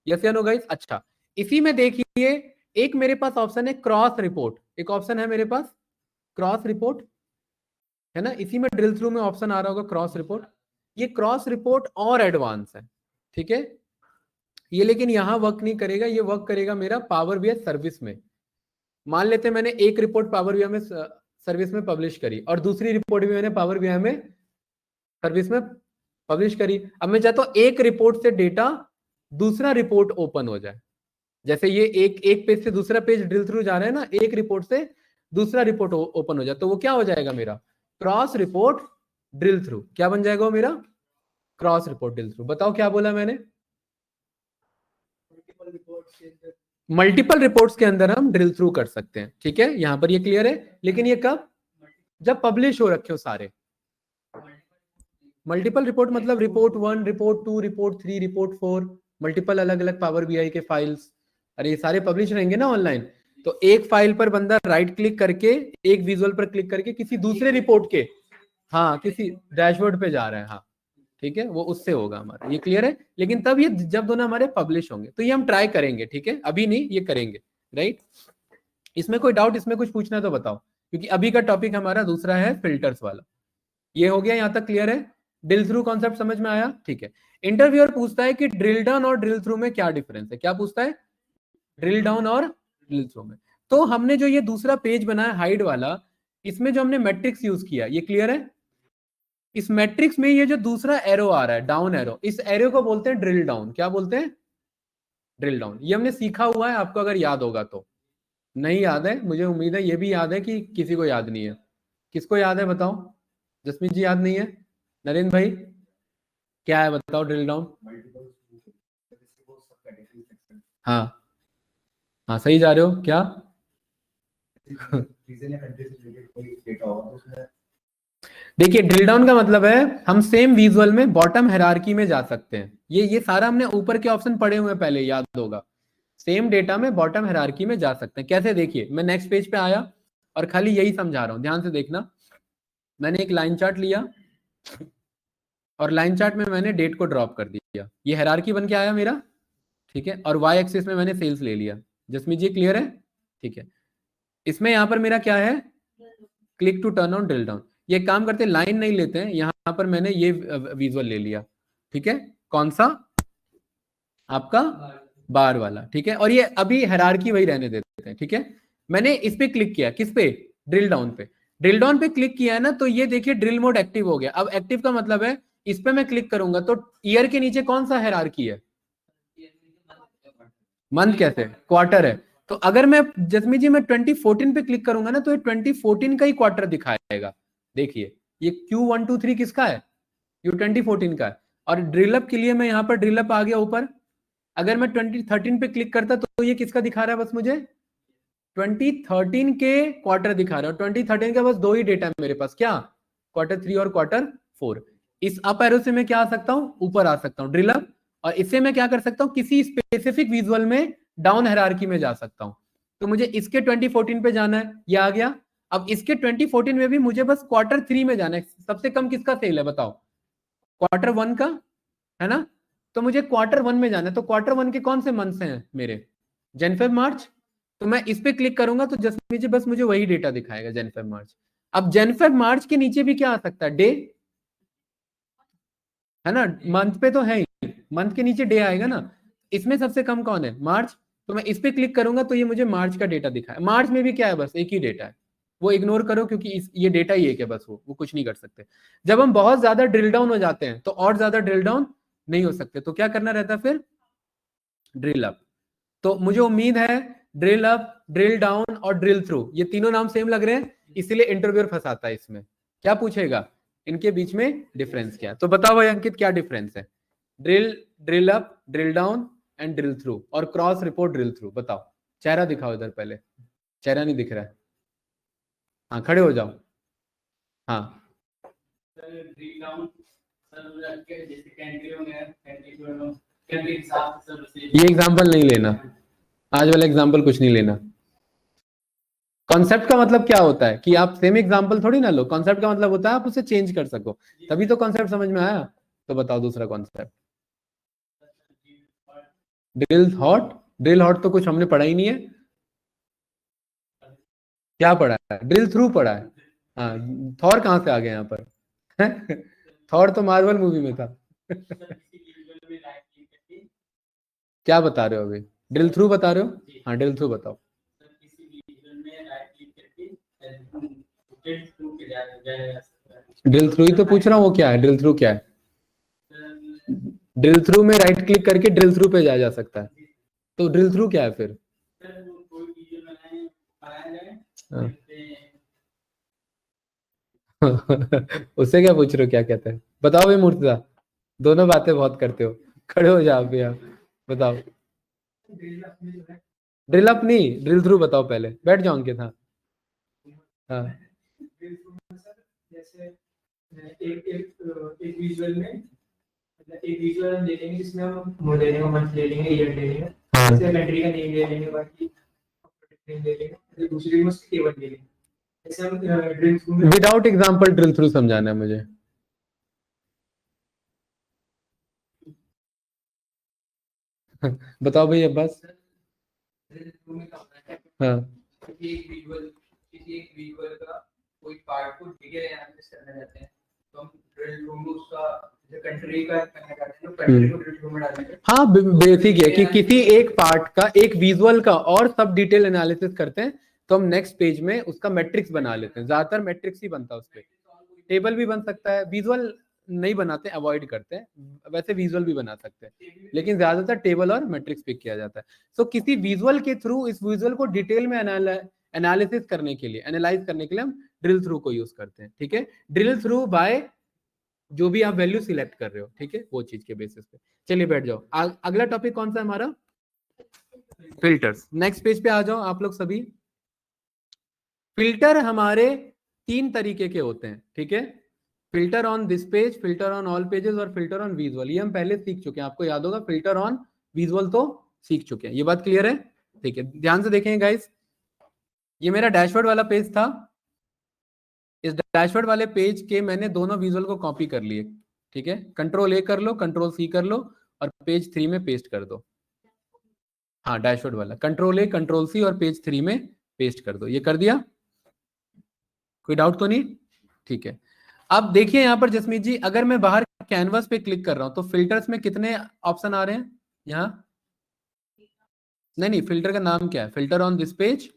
यस या नो गाइस? अच्छा, इसी में देखिए एक मेरे पास ऑप्शन है क्रॉस रिपोर्ट, एक ऑप्शन है मेरे पास क्रॉस रिपोर्ट, है ना। इसी में ड्रिल थ्रू में ऑप्शन आ रहा होगा क्रॉस रिपोर्ट। ये क्रॉस रिपोर्ट और एडवांस है, ठीक है। ये लेकिन यहां वर्क नहीं करेगा, ये वर्क करेगा मेरा पावर बीआई सर्विस में। मान लेते हैं मैंने एक रिपोर्ट पावर बीआई में सर्विस में पब्लिश करी और दूसरी रिपोर्ट भी मैंने पावर बीआई में सर्विस में पब्लिश करी। अब मैं चाहता हूं एक रिपोर्ट से डेटा दूसरा रिपोर्ट ओपन हो जाए। जैसे ये एक पेज से दूसरा पेज ड्रिल थ्रू जा रहा है ना, एक रिपोर्ट से दूसरा रिपोर्ट ओपन हो जाए, तो वो क्या हो जाएगा मेरा क्रॉस रिपोर्ट ड्रिल थ्रू। क्या बन जाएगा वो मेरा क्रॉस रिपोर्ट ड्रिल थ्रू। बताओ क्या बोला मैंने। मल्टीपल रिपोर्ट्स के अंदर हम ड्रिल थ्रू कर सकते हैं, ठीक है। यहां पर ये क्लियर है, लेकिन ये कब, जब पब्लिश हो रखे हो सारे। मल्टीपल रिपोर्ट मतलब report 1, report 2, report 3, report 4, multiple अलग अलग पावर बीआई के फाइल्स, अरे ये सारे पब्लिश रहेंगे ना ऑनलाइन। तो एक फाइल पर बंदा राइट क्लिक करके, एक विजुअल पर क्लिक करके किसी दूसरे रिपोर्ट के, हाँ, किसी डैशबोर्ड पे जा रहा है, हाँ, ठीक है, वो उससे होगा हमारा। ये क्लियर है। लेकिन तब ये जब दोनों हमारे पब्लिश होंगे, तो ये हम ट्राई करेंगे, ठीक है, अभी नहीं, ये करेंगे, राइट। इसमें कोई डाउट, इसमें कुछ पूछना तो बताओ, क्योंकि अभी का टॉपिक हमारा दूसरा है फिल्टर्स वाला। ये हो गया, यहां तक क्लियर है। ड्रिल थ्रू कॉन्सेप्ट समझ में आया, ठीक है। इंटरव्यूअर पूछता है कि ड्रिल डाउन और ड्रिल थ्रू में क्या डिफरेंस है। क्या पूछता है, ड्रिल डाउन और ड्रिल थ्रू में। तो हमने जो ये दूसरा पेज बनाया हाइड वाला, इसमें जो हमने मैट्रिक्स यूज किया, ये क्लियर है। इस मैट्रिक्स में ये जो दूसरा एरो आ रहा है, डाउन एरो, इस एरो को बोलते हैं ड्रिल डाउन। क्या बोलते हैं, ड्रिल डाउन। ये हमने सीखा हुआ है, आपको अगर याद होगा तो। नहीं याद है, मुझे उम्मीद है ये भी याद है कि किसी को याद नहीं है। किसको याद है बताओ। जसमीत जी याद नहीं है, नरेंद्र भाई क्या है बताओ ड्रिल डाउन। हाँ हाँ, सही जा रहे हो क्या। देखिए ड्रिल डाउन का मतलब है हम सेम विजुअल में बॉटम हायरार्की में जा सकते हैं। ये सारा हमने ऊपर के ऑप्शन पढ़े हुए हैं पहले, याद होगा। सेम डेटा में बॉटम हायरार्की में जा सकते हैं। कैसे, देखिए मैं नेक्स्ट पेज पे आया और खाली यही समझा रहा हूं, ध्यान से देखना। मैंने एक लाइन चार्ट लिया और लाइन चार्ट में मैंने डेट को ड्रॉप कर दिया, ये हायरार्की बन के आया मेरा, ठीक है। और वाई एक्सिस में मैंने सेल्स ले लिया। जसमीत जी क्लियर है, ठीक है। इसमें यहां पर मेरा क्या है, click to turn on drill down. ये काम करते, लाइन नहीं लेते हैं, यहां पर मैंने ये विजुअल ले लिया, ठीक है। कौन सा, आपका बार वाला, ठीक है। और ये अभी हायरार्की वही रहने देते हैं, ठीक है। मैंने इस पे क्लिक किया, किस पे, ड्रिल डाउन पे। ड्रिल डाउन पे क्लिक किया है ना, तो ये देखिए ड्रिल मोड एक्टिव हो गया। अब एक्टिव का मतलब है इस पे मैं क्लिक करूंगा तो ईयर के नीचे कौन सा हायरार्की है, मंथ कैसे, क्वार्टर है। तो अगर मैं जसमीत जी मैं 2014 पे क्लिक करूंगा ना, तो ये 2014 का ही क्वार्टर दिखाएगा। देखिए ये Q123 किसका है, ये 2014 का है। और ड्रिलअप के लिए मैं यहाँ पर ड्रिलअप आ गया ऊपर। अगर मैं 2013 पे क्लिक करता तो ये किसका दिखा रहा है, बस मुझे 2013 के क्वार्टर दिखा रहा है। 2013 का बस दो ही डेटा है मेरे पास, क्या, Q3 और Q4। इस अप एरो से मैं क्या आ सकता हूं, ऊपर आ सकता हूं ड्रिलअप। और इससे मैं क्या कर सकता हूं, किसी स्पेसिफिक विजुअल में डाउन हायरार्की में जा सकता हूं। तो मुझे इसके 2014 पे जाना है, ये आ गया। अब इसके 2014 में भी मुझे बस Q3 में जाना है। सबसे कम किसका सेल है बताओ, Q1 का, है ना। तो मुझे Q1 में जाना है। तो Q1 के कौन से मंथ्स हैं मेरे, जन फेब मार्च। तो मैं इस पे क्लिक करूंगा तो जसमीत जी बस मुझे वही डेटा दिखाएगा, जन फेब मार्च। अब जन फेब मार्च के नीचे भी क्या आ सकता है, डे, है ना। मंथ पे तो है ही, मंथ के नीचे डे आएगा ना। इसमें सबसे कम कौन है, मार्च। तो मैं इस पे क्लिक करूंगा तो ये मुझे मार्च का डेटा दिखाए। मार्च में भी क्या है, बस एक ही डेटा है, वो इग्नोर करो क्योंकि ये डेटा ही एक है बस, वो कुछ नहीं कर सकते। जब हम बहुत ज्यादा ड्रिल डाउन हो जाते हैं तो और ज्यादा ड्रिल डाउन नहीं हो सकते, तो क्या करना रहता है फिर, ड्रिल अप। तो मुझे उम्मीद है ड्रिल अप, ड्रिल डाउन और ड्रिल थ्रू, ये तीनों नाम सेम लग रहे हैं, इसीलिए इंटरव्यूअर फंसाता है इसमें। क्या पूछेगा, इनके बीच में डिफरेंस क्या है। तो बताओ भाई अंकित क्या डिफरेंस है, drill up, drill down and drill through, और क्रॉस रिपोर्ट ड्रिल थ्रू। बताओ, चेहरा दिखाओ इधर पहले, चेहरा नहीं दिख रहा है, हाँ खड़े हो जाओ, हाँ। ये एग्जांपल नहीं लेना, आज वाला एग्जांपल कुछ नहीं लेना। कॉन्सेप्ट का मतलब क्या होता है कि आप सेम एग्जांपल थोड़ी ना लो। कॉन्सेप्ट का मतलब होता है आप उसे चेंज कर सको, तभी तो कॉन्सेप्ट समझ में आया। तो बताओ दूसरा concept, drill hot. Drill hot तो कुछ हमने पढ़ा ही नहीं है। क्या पढ़ा है, ड्रिल थ्रू पढ़ा है। हाँ, थॉर कहाँ से आ गया यहाँ पर? थॉर तो मार्वल मूवी में था। क्या बता रहे हो अभी? ड्रिल थ्रू बता रहे हो? हाँ, ड्रिल थ्रू बताओ। ड्रिल थ्रू ही तो पूछ रहा हूँ, वो क्या है? ड्रिल थ्रू क्या है? ड्रिल थ्रू में राइट क्लिक करके ड्रिल थ्रू पे जाया जा सकता है। तो ड्रिल थ्रू क्या है फिर? हाँ। उससे क्या पूछ रहे हो, क्या कहते हैं? बताओ भाई मूर्तिजा, दोनों बातें बहुत करते हो, खड़े हो जाओ भैया, बताओ। ड्रिल अप नहीं, ड्रिल थ्रू बताओ, पहले बैठ जाओ अंकित। हाँ हाँ। जैसे एक विजुअल में एक विजुअल हम ले लेंगे जिसमें हम मोड ले लेंगे, मंथ ले लेंगे, ईयर ले लेंगे, जैसे कंट्री का नेम ले लेंगे, बाकी नेम ले लेंगे, दूसरी में उसकी टेबल ले लेंगे। ऐसे हम ड्रिल थ्रू में विदाउट एग्जांपल ड्रिल थ्रू समझाना है मुझे। बताओ भैया बस। ड्रिल थ्रू में क्या होता है? हाँ किसी एक विजुअल का कोई पार्ट को डिटेल एनालिसिस करना चाहते हैं, तो हम ड्रिल थ्रू में उसका कंट्री का करना चाहते हैं, तो कंट्री को ड्रिल थ्रू में डालेंगे। हाँ, बेसिक है कि किसी एक पार्ट का, एक विजुअल का और सब डिटेल एनालिसिस करते हैं, तो हम नेक्स्ट पेज में उसका मैट्रिक्स बना लेते हैं। ज्यादातर मैट्रिक्स ही बनता है उस पर, टेबल भी बन सकता है, विजुअल नहीं बनाते, अवॉइड करते हैं, वैसे विजुअल भी बना सकते हैं, लेकिन ज्यादातर टेबल और मैट्रिक्स पिक किया जाता है। सो किसी विजुअल के थ्रू इस विजुअल को डिटेल में एनालिसिस करने के लिए, एनालाइज करने के लिए हम ड्रिल थ्रू को यूज करते हैं। ठीक है, ड्रिल थ्रू बाय जो भी आप वैल्यू सिलेक्ट कर रहे हो, ठीक है, वो चीज के बेसिस पे। चलिए बैठ जाओ। अगला टॉपिक कौन सा है हमारा? फिल्टर्स। नेक्स्ट पेज पे आ जाओ आप लोग सभी। फिल्टर हमारे 3 तरीके के होते हैं, ठीक है। Filter on this page, filter on all pages और फिल्टर ऑन विजुअल। ये हम पहले सीख चुके हैं, आपको याद होगा। फिल्टर ऑन विजुअल तो सीख चुके हैं, ये बात क्लियर है? ठीक है, ध्यान से देखें गाइस, ये मेरा डैशबोर्ड वाला पेज था। इस डैशबोर्ड वाले पेज के मैंने दोनों विजुअल को कॉपी कर लिए, ठीक है। कंट्रोल ए कर लो, कंट्रोल सी कर लो और पेज 3 में पेस्ट कर दो। हाँ, डैशबोर्ड वाला कंट्रोल ए, कंट्रोल सी और पेज 3 में पेस्ट कर दो। ये कर दिया? कोई डाउट तो नहीं? ठीक है। अब देखिए यहाँ पर जसमीत जी, अगर मैं बाहर कैनवस पे क्लिक कर रहा हूं तो फिल्टर्स में कितने ऑप्शन आ रहे हैं यहाँ? नहीं, फिल्टर का नाम क्या है? Filter on this page,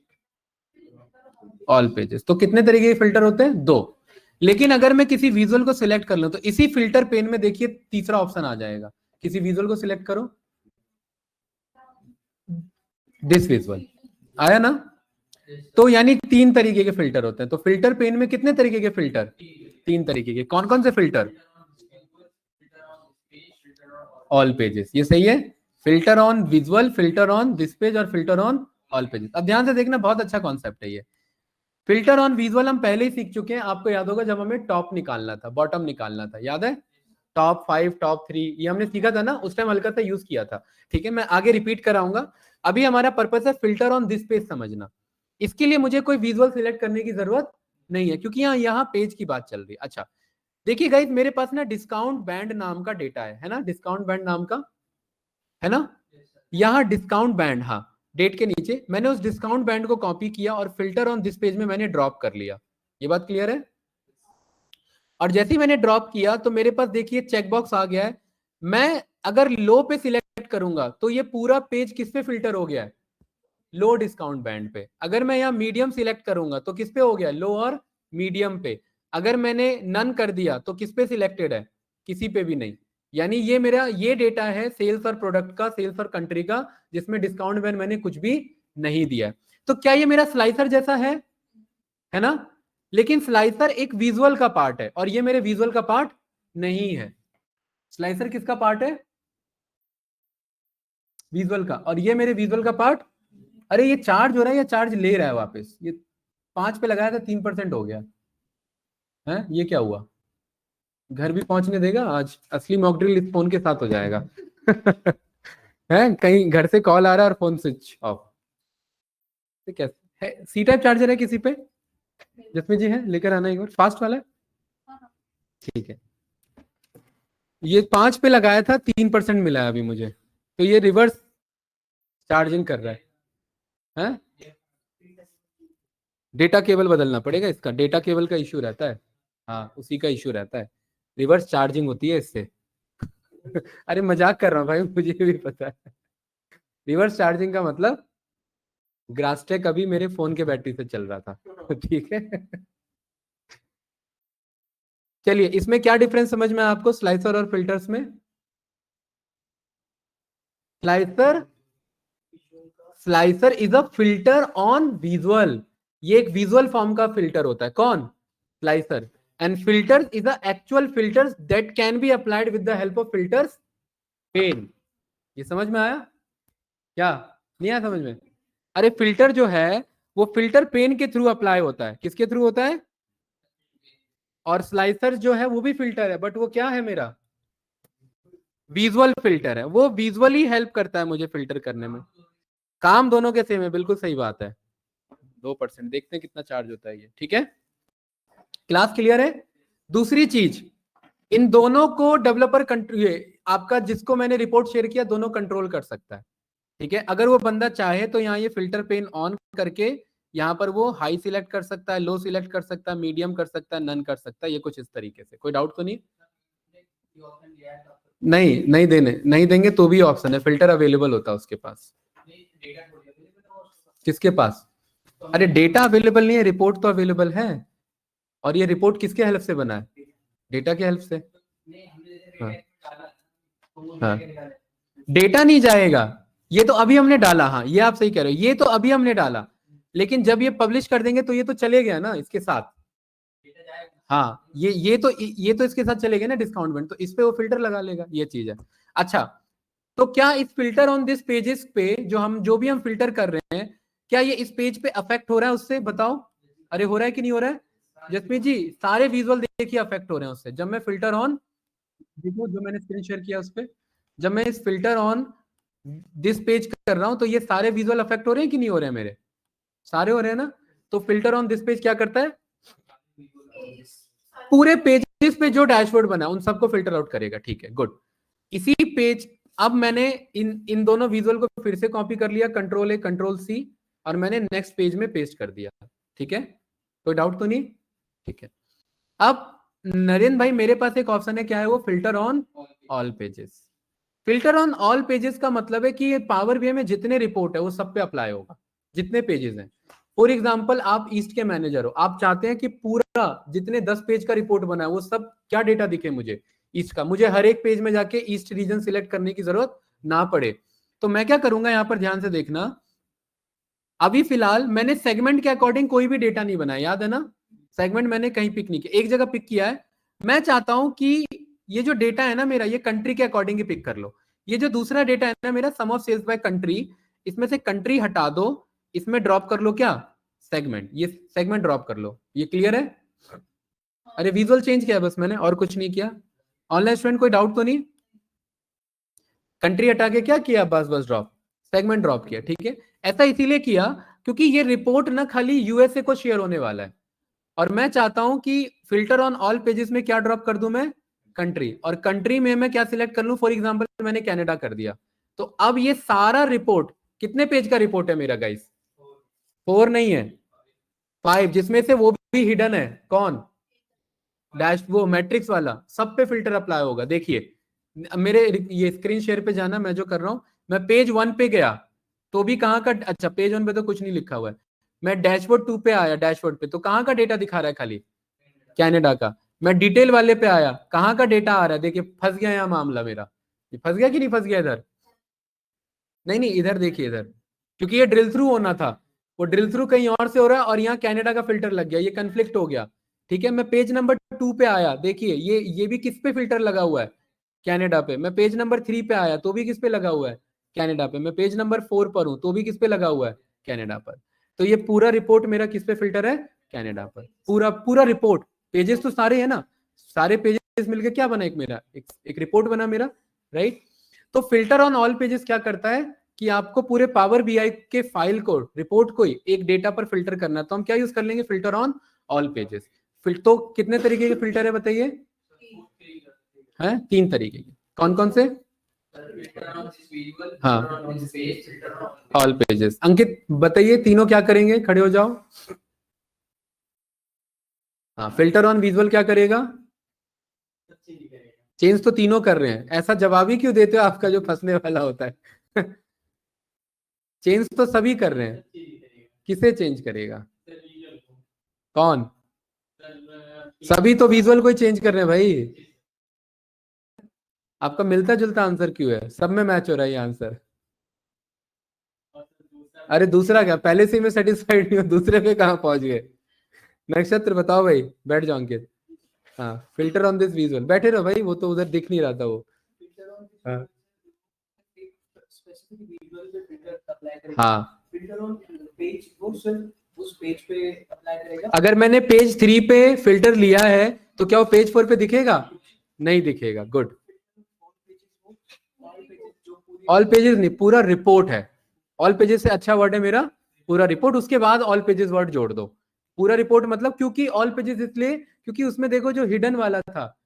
all pages. तो कितने तरीके के फिल्टर होते हैं? 2। लेकिन अगर मैं किसी विजुअल को सिलेक्ट कर लूं तो इसी फिल्टर पेन में देखिए तीसरा ऑप्शन आ जाएगा। किसी विजुअल को सिलेक्ट करो, दिस विजुअल आया ना? तो यानी 3 तरीके के फिल्टर होते हैं। तो फिल्टर पेन में कितने तरीके के फिल्टर? 3 तरीके के। कौन कौन से फिल्टर? ऑल पेजेस, ये सही है। Filter on visual, filter on this page और फिल्टर ऑन ऑल पेजेस। अब ध्यान से देखना, बहुत अच्छा कॉन्सेप्ट है ये। फिल्टर ऑन विजुअल हम पहले ही सीख चुके हैं, आपको याद होगा जब हमें टॉप निकालना था, बॉटम निकालना था, याद है? टॉप 5, टॉप 3, ये हमने सीखा था ना, उस टाइम हल्का सा यूज किया था। ठीक है, मैं आगे रिपीट कराऊंगा। अभी हमारा पर्पस है फिल्टर ऑन दिस पेज समझना। इसके लिए मुझे कोई विजुअल सिलेक्ट करने की जरूरत नहीं है, क्योंकि यहाँ पेज की बात चल रही है। अच्छा देखिए गाइस, मेरे पास ना डिस्काउंट बैंड नाम का डेटा है ना, डिस्काउंट बैंड नाम का, है ना? यहाँ डिस्काउंट बैंड, हाँ, डेट के नीचे मैंने उस डिस्काउंट बैंड को कॉपी किया और फिल्टर ऑन दिस पेज में मैंने ड्रॉप कर लिया। ये बात क्लियर है? और जैसे ही मैंने ड्रॉप किया तो मेरे पास देखिए चेक बॉक्स आ गया है। मैं अगर लो पे सिलेक्ट करूंगा तो ये पूरा पेज किस पे फिल्टर हो गया है? लो डिस्काउंट बैंड पे। अगर मैं यहाँ मीडियम सिलेक्ट करूंगा तो किस पे हो गया? लो और मीडियम पे। अगर मैंने नन कर दिया तो किस पे सिलेक्टेड है? किसी पे भी नहीं। यानी ये मेरा ये डेटा है सेल्स और प्रोडक्ट का, सेल्स और कंट्री का, जिसमें डिस्काउंट बैंड मैंने कुछ भी नहीं दिया। तो क्या ये मेरा स्लाइसर जैसा है ना? लेकिन स्लाइसर एक विजुअल का पार्ट है और ये मेरे विजुअल का पार्ट नहीं है। स्लाइसर किसका पार्ट है? विजुअल का। और ये मेरे विजुअल का पार्ट। अरे ये चार्ज हो रहा है या चार्ज ले रहा है वापस? ये 5 पे लगाया था 3% हो गया है, ये क्या हुआ? घर भी पहुंचने देगा आज? असली मॉक ड्रिल इस फोन के साथ हो जाएगा। है, कहीं घर से कॉल आ रहा है और फोन स्विच ऑफ। कैसे है? सी टाइप चार्जर है किसी पे? जिसमें जी है, लेकर आना एक बार, फास्ट वाला है। ठीक है, ये 5 पे लगाया था, 3% मिला है अभी मुझे, तो ये रिवर्स चार्जिंग कर रहा है। डेटा केबल बदलना पड़ेगा, इसका डेटा केबल का इश्यू रहता है, हाँ उसी का इश्यू रहता है, रिवर्स चार्जिंग होती है इससे। अरे मजाक कर रहा हूँ भाई, मुझे भी पता है। रिवर्स चार्जिंग का मतलब ग्रास्टेक अभी मेरे फोन के बैटरी से चल रहा था। ठीक है। चलिए, इसमें क्या डिफरेंस समझ में आया आपको स्लाइसर और फिल्टर्स में? Slicer, slicer is a filter on visual, ये एक विजुअल फॉर्म का फिल्टर होता है, कौन? Slicer. And filter is a actual filters that can be applied with the help of filters pane. ये समझ में आया क्या? नहीं आया समझ में? अरे फिल्टर जो है वो फिल्टर पेन के थ्रू अप्लाई होता है, किसके थ्रू होता है? और स्लाइसर जो है वो भी फिल्टर है, बट वो क्या है मेरा? विजुअल फिल्टर है, वो विजुअली हेल्प करता है मुझे फिल्टर करने में। काम दोनों के सेम है, बिल्कुल सही बात है। 2% देखते हैं कितना चार्ज होता है ये, ठीक है। क्लास क्लियर है? दूसरी चीज, इन दोनों को डेवलपर आपका जिसको मैंने रिपोर्ट शेयर किया दोनों कंट्रोल कर सकता है, ठीक है। अगर वो बंदा चाहे तो यहाँ ये फिल्टर पेन ऑन करके यहाँ पर वो हाई सिलेक्ट कर सकता है, लो सिलेक्ट कर सकता है, मीडियम कर सकता है, नन कर सकता है, ये कुछ इस तरीके से। कोई डाउट तो नहीं? नहीं, नहीं देने, नहीं देंगे तो भी ऑप्शन है, फिल्टर अवेलेबल होता है उसके पास। किसके पास? अरे डेटा अवेलेबल नहीं है, रिपोर्ट तो अवेलेबल है। और ये रिपोर्ट किसके हेल्प से बना है? डेटा के हेल्प से। हाँ, हाँ। डेटा नहीं जाएगा, ये तो अभी हमने डाला, हाँ ये आप सही कह रहे हो, ये तो अभी हमने डाला, लेकिन जब ये पब्लिश कर देंगे तो ये तो चले गया ना इसके साथ। हाँ, ये तो इसके साथ चले गए ना डिस्काउंटमेंट, तो इस पे वो फिल्टर लगा लेगा, ये चीज है। अच्छा, तो क्या इस फिल्टर ऑन दिस पेजेस पे जो भी हम फिल्टर कर रहे हैं, क्या ये इस पेज पे अफेक्ट हो रहा है उससे? बताओ। अरे हो रहा है कि नहीं हो रहा है? जसमीत जी, सारे विजुअल देखिए अफेक्ट हो रहे हैं उससे। जब मैं फिल्टर ऑन, देखो जो मैंने स्क्रीन शेयर किया उस पे, जब मैं इस फिल्टर ऑन दिस पेज कर रहा हूं तो ये सारे विजुअल अफेक्ट हो रहे हैं कि नहीं हो रहे हैं मेरे? सारे हो रहे हैं ना। तो फिल्टर ऑन दिस पेज क्या करता है? पूरे पेजेस पे जो डैशबोर्ड बना है उन सबको फिल्टर आउट करेगा, ठीक है, गुड। इसी पेज, अब मैंने इन इन दोनों विजुअल को फिर से कॉपी कर लिया, कंट्रोल ए कंट्रोल सी, और मैंने नेक्स्ट पेज में पेस्ट कर दिया, ठीक है। कोई डाउट तो नहीं? ठीक है। अब नरेंद्र भाई मेरे पास एक ऑप्शन है, क्या है वो? Filter on all pages. Filter on all pages का मतलब है कि ये पावर बीआई में जितने रिपोर्ट है वो सब पे अप्लाई होगा, जितने पेजेस हैं। फॉर एग्जांपल आप ईस्ट के मैनेजर हो, आप चाहते हैं कि पूरा जितने 10 पेज का रिपोर्ट बना है वो सब क्या डेटा दिखे मुझे ईस्ट का, मुझे हर एक पेज में जाके ईस्ट रीजन सिलेक्ट करने की जरूरत ना पड़े। तो मैं क्या करूंगा, यहां पर ध्यान से देखना, अभी फिलहाल मैंने सेगमेंट के अकॉर्डिंग कोई भी डेटा नहीं बनाया, याद है ना? सेगमेंट मैंने कहीं पिक नहीं किया, एक जगह पिक किया है। मैं चाहता हूं कि ये जो डेटा है ना मेरा, ये कंट्री के अकॉर्डिंग ही पिक कर लो। ये जो दूसरा डेटा है ना मेरा, सम ऑफ सेल्स बाय कंट्री, इसमें से कंट्री हटा दो, इसमें ड्रॉप कर लो क्या? सेगमेंट। ये सेगमेंट ड्रॉप कर लो, ये क्लियर है? अरे विजुअल चेंज किया बस मैंने, और कुछ नहीं किया। ऑनलाइन स्टूडेंट कोई डाउट तो नहीं? कंट्री हटा के क्या किया? बस बस ड्रॉप, सेगमेंट ड्रॉप किया, ठीक है। ऐसा इसीलिए किया क्योंकि ये रिपोर्ट ना खाली यूएसए को शेयर होने वाला है, और मैं चाहता हूं कि फिल्टर ऑन ऑल पेजेस में क्या ड्रॉप कर दूं मैं? कंट्री। और कंट्री में मैं क्या सिलेक्ट कर लूं? फॉर एग्जांपल मैंने कनाडा कर दिया। तो अब ये सारा रिपोर्ट कितने पेज का रिपोर्ट है मेरा गाइस? 4 नहीं है, 5, जिसमें से वो भी हिडन है, कौन? डैश, वो मैट्रिक्स वाला, सब पे फिल्टर अप्लाई होगा। देखिए मेरे ये स्क्रीन शेयर पे जाना, मैं जो कर रहा हूं, मैं पेज 1 पे गया तो भी कहां का, अच्छा पेज 1 पे तो कुछ नहीं लिखा हुआ है। मैं डैशबोर्ड 2 पे आया, डैशबोर्ड पे तो कहां का डेटा दिखा रहा है? खाली कनाडा का। मैं डिटेल वाले पे आया, कहां का डेटा आ रहा है? देखिए फंस गया यहाँ मामला मेरा, ये फंस गया कि नहीं फंस गया इधर? नहीं नहीं, इधर देखिए इधर, क्योंकि ये ड्रिल थ्रू होना था, वो ड्रिल थ्रू कहीं और से हो रहा है और यहाँ कनाडा का फिल्टर लग गया, ये कंफ्लिक्ट हो गया, ठीक है। मैं पेज नंबर 2 पे आया, देखिए ये भी किस पे फिल्टर लगा हुआ है? कनाडा पे। मैं पेज नंबर 3 पे आया तो भी किस पे लगा हुआ है? कनाडा पे। मैं पेज नंबर 4 पर हूं तो भी किस पे लगा हुआ है? कनाडा पर। तो ये पूरा रिपोर्ट मेरा किस पे फिल्टर है? कनाडा पर। पूरा पूरा रिपोर्ट, पेजेस तो सारे है ना, सारे पेजेस मिलके क्या बना? एक मेरा एक रिपोर्ट बना मेरा, राइट। तो फिल्टर ऑन ऑल पेजेस क्या करता है कि आपको पूरे पावर बीआई के फाइल को, रिपोर्ट को एक डेटा पर फिल्टर करना है, तो हम क्या यूज कर लेंगे? Filter on all pages. तो कितने तरीके के फिल्टर है बताइए? हैं 3 तरीके के, कौन कौन से? हाँ, ऑल पेजेस। अंकित बताइए तीनों क्या करेंगे, खड़े हो जाओ। हाँ, फिल्टर ऑन विजुअल क्या करेगा? चेंज तो तीनों कर रहे हैं, ऐसा जवाब ही क्यों देते हो आपका जो फंसने वाला होता है? चेंज तो सभी कर रहे हैं, किसे चेंज करेगा? कौन? सभी तो विजुअल को ही चेंज कर रहे हैं भाई। आपका मिलता जुलता आंसर क्यों है? सब में मैच हो रहा है ये आंसर। अरे दूसरा क्या, पहले से ही मैं सेटिस्फाइड नहीं हूँ, दूसरे पे कहाँ पहुंच गए? नक्षत्र बताओ भाई, बैठ जाओ अंकित। हाँ, फिल्टर ऑन दिस विजुअल, बैठे रहो भाई, वो तो उधर दिख नहीं रहा था वो। हाँ, हाँ, उस पेज पे अप्लाई करेगा। अगर मैंने पेज 3 पे फिल्टर लिया है तो क्या वो पेज 4 पे दिखेगा? नहीं दिखेगा। गुड। ऑल पेजेस नहीं, पूरा रिपोर्ट है। ऑल पेजेस से अच्छा वर्ड है मेरा पूरा रिपोर्ट, उसके बाद ऑल पेजेस वर्ड जोड़ दो। पूरा रिपोर्ट मतलब, क्योंकि ऑल पेजेस इसलिए क्योंकि उसमें देखो जो हिडन वाला था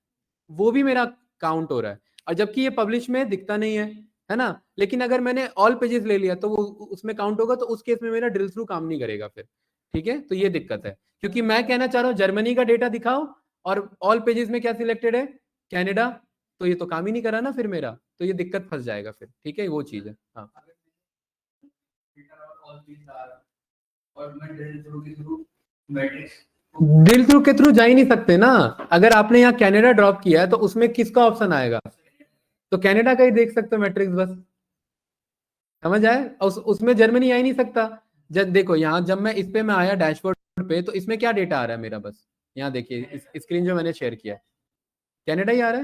वो भी मेरा काउंट हो रहा है, और जबकि ये पब्लिश में दिखता नहीं है ना। लेकिन अगर मैंने ऑल पेजेस ले लिया तो वो उसमें काउंट होगा, तो उस केस में मेरा ड्रिल थ्रू काम नहीं करेगा फिर। ठीक है, तो ये दिक्कत है, क्योंकि मैं कहना चाह रहा हूँ जर्मनी का डेटा दिखाओ और ऑल पेजेस में क्या सिलेक्टेड है? कनाडा। तो ये तो काम ही नहीं करा ना फिर मेरा, तो ये दिक्कत फंस जाएगा फिर। ठीक है, वो चीज है। हाँ, और मैं ड्रिल थ्रू के थ्रू मैट्रिक्स ड्रिल थ्रू के थ्रू जा ही नहीं सकते ना। अगर आपने यहाँ कनाडा ड्रॉप किया है तो उसमें किसका ऑप्शन आएगा? तो कनाडा का ही देख सकते हो मैट्रिक्स बस। समझ आए? उसमें जर्मनी आ ही नहीं सकता। जब देखो यहाँ, जब मैं इस पे मैं आया डैशबोर्ड पे, तो इसमें क्या डेटा आ रहा है मेरा? बस यहाँ देखिए, इस स्क्रीन जो मैंने शेयर किया है, कनाडा ही आ रहा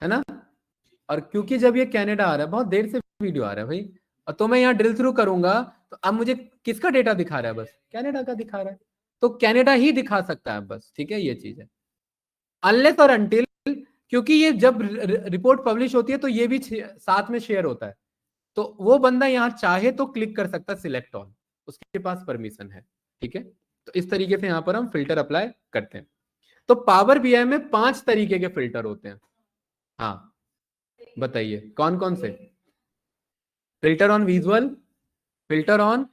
है ना। और क्योंकि जब ये कनाडा आ रहा है, बहुत देर से वीडियो आ रहा है भाई, और तो मैं यहाँ ड्रिल थ्रू करूंगा तो अब मुझे किसका डेटा दिखा रहा है? बस कनाडा का दिखा रहा है, तो कनाडा ही दिखा सकता है बस। ठीक है, ये चीज है। अनलेस और अनटिल, क्योंकि ये जब रिपोर्ट पब्लिश होती है तो ये भी साथ में शेयर होता है, तो वो बंदा यहाँ चाहे तो क्लिक कर सकता है सिलेक्ट ऑल, उसके पास परमिशन है। ठीक है, तो इस तरीके से यहाँ पर हम फिल्टर अप्लाई करते हैं। तो पावर बीआई में 5 तरीके के फिल्टर होते हैं। हाँ, बताइए कौन कौन से? Filter on visual, filter on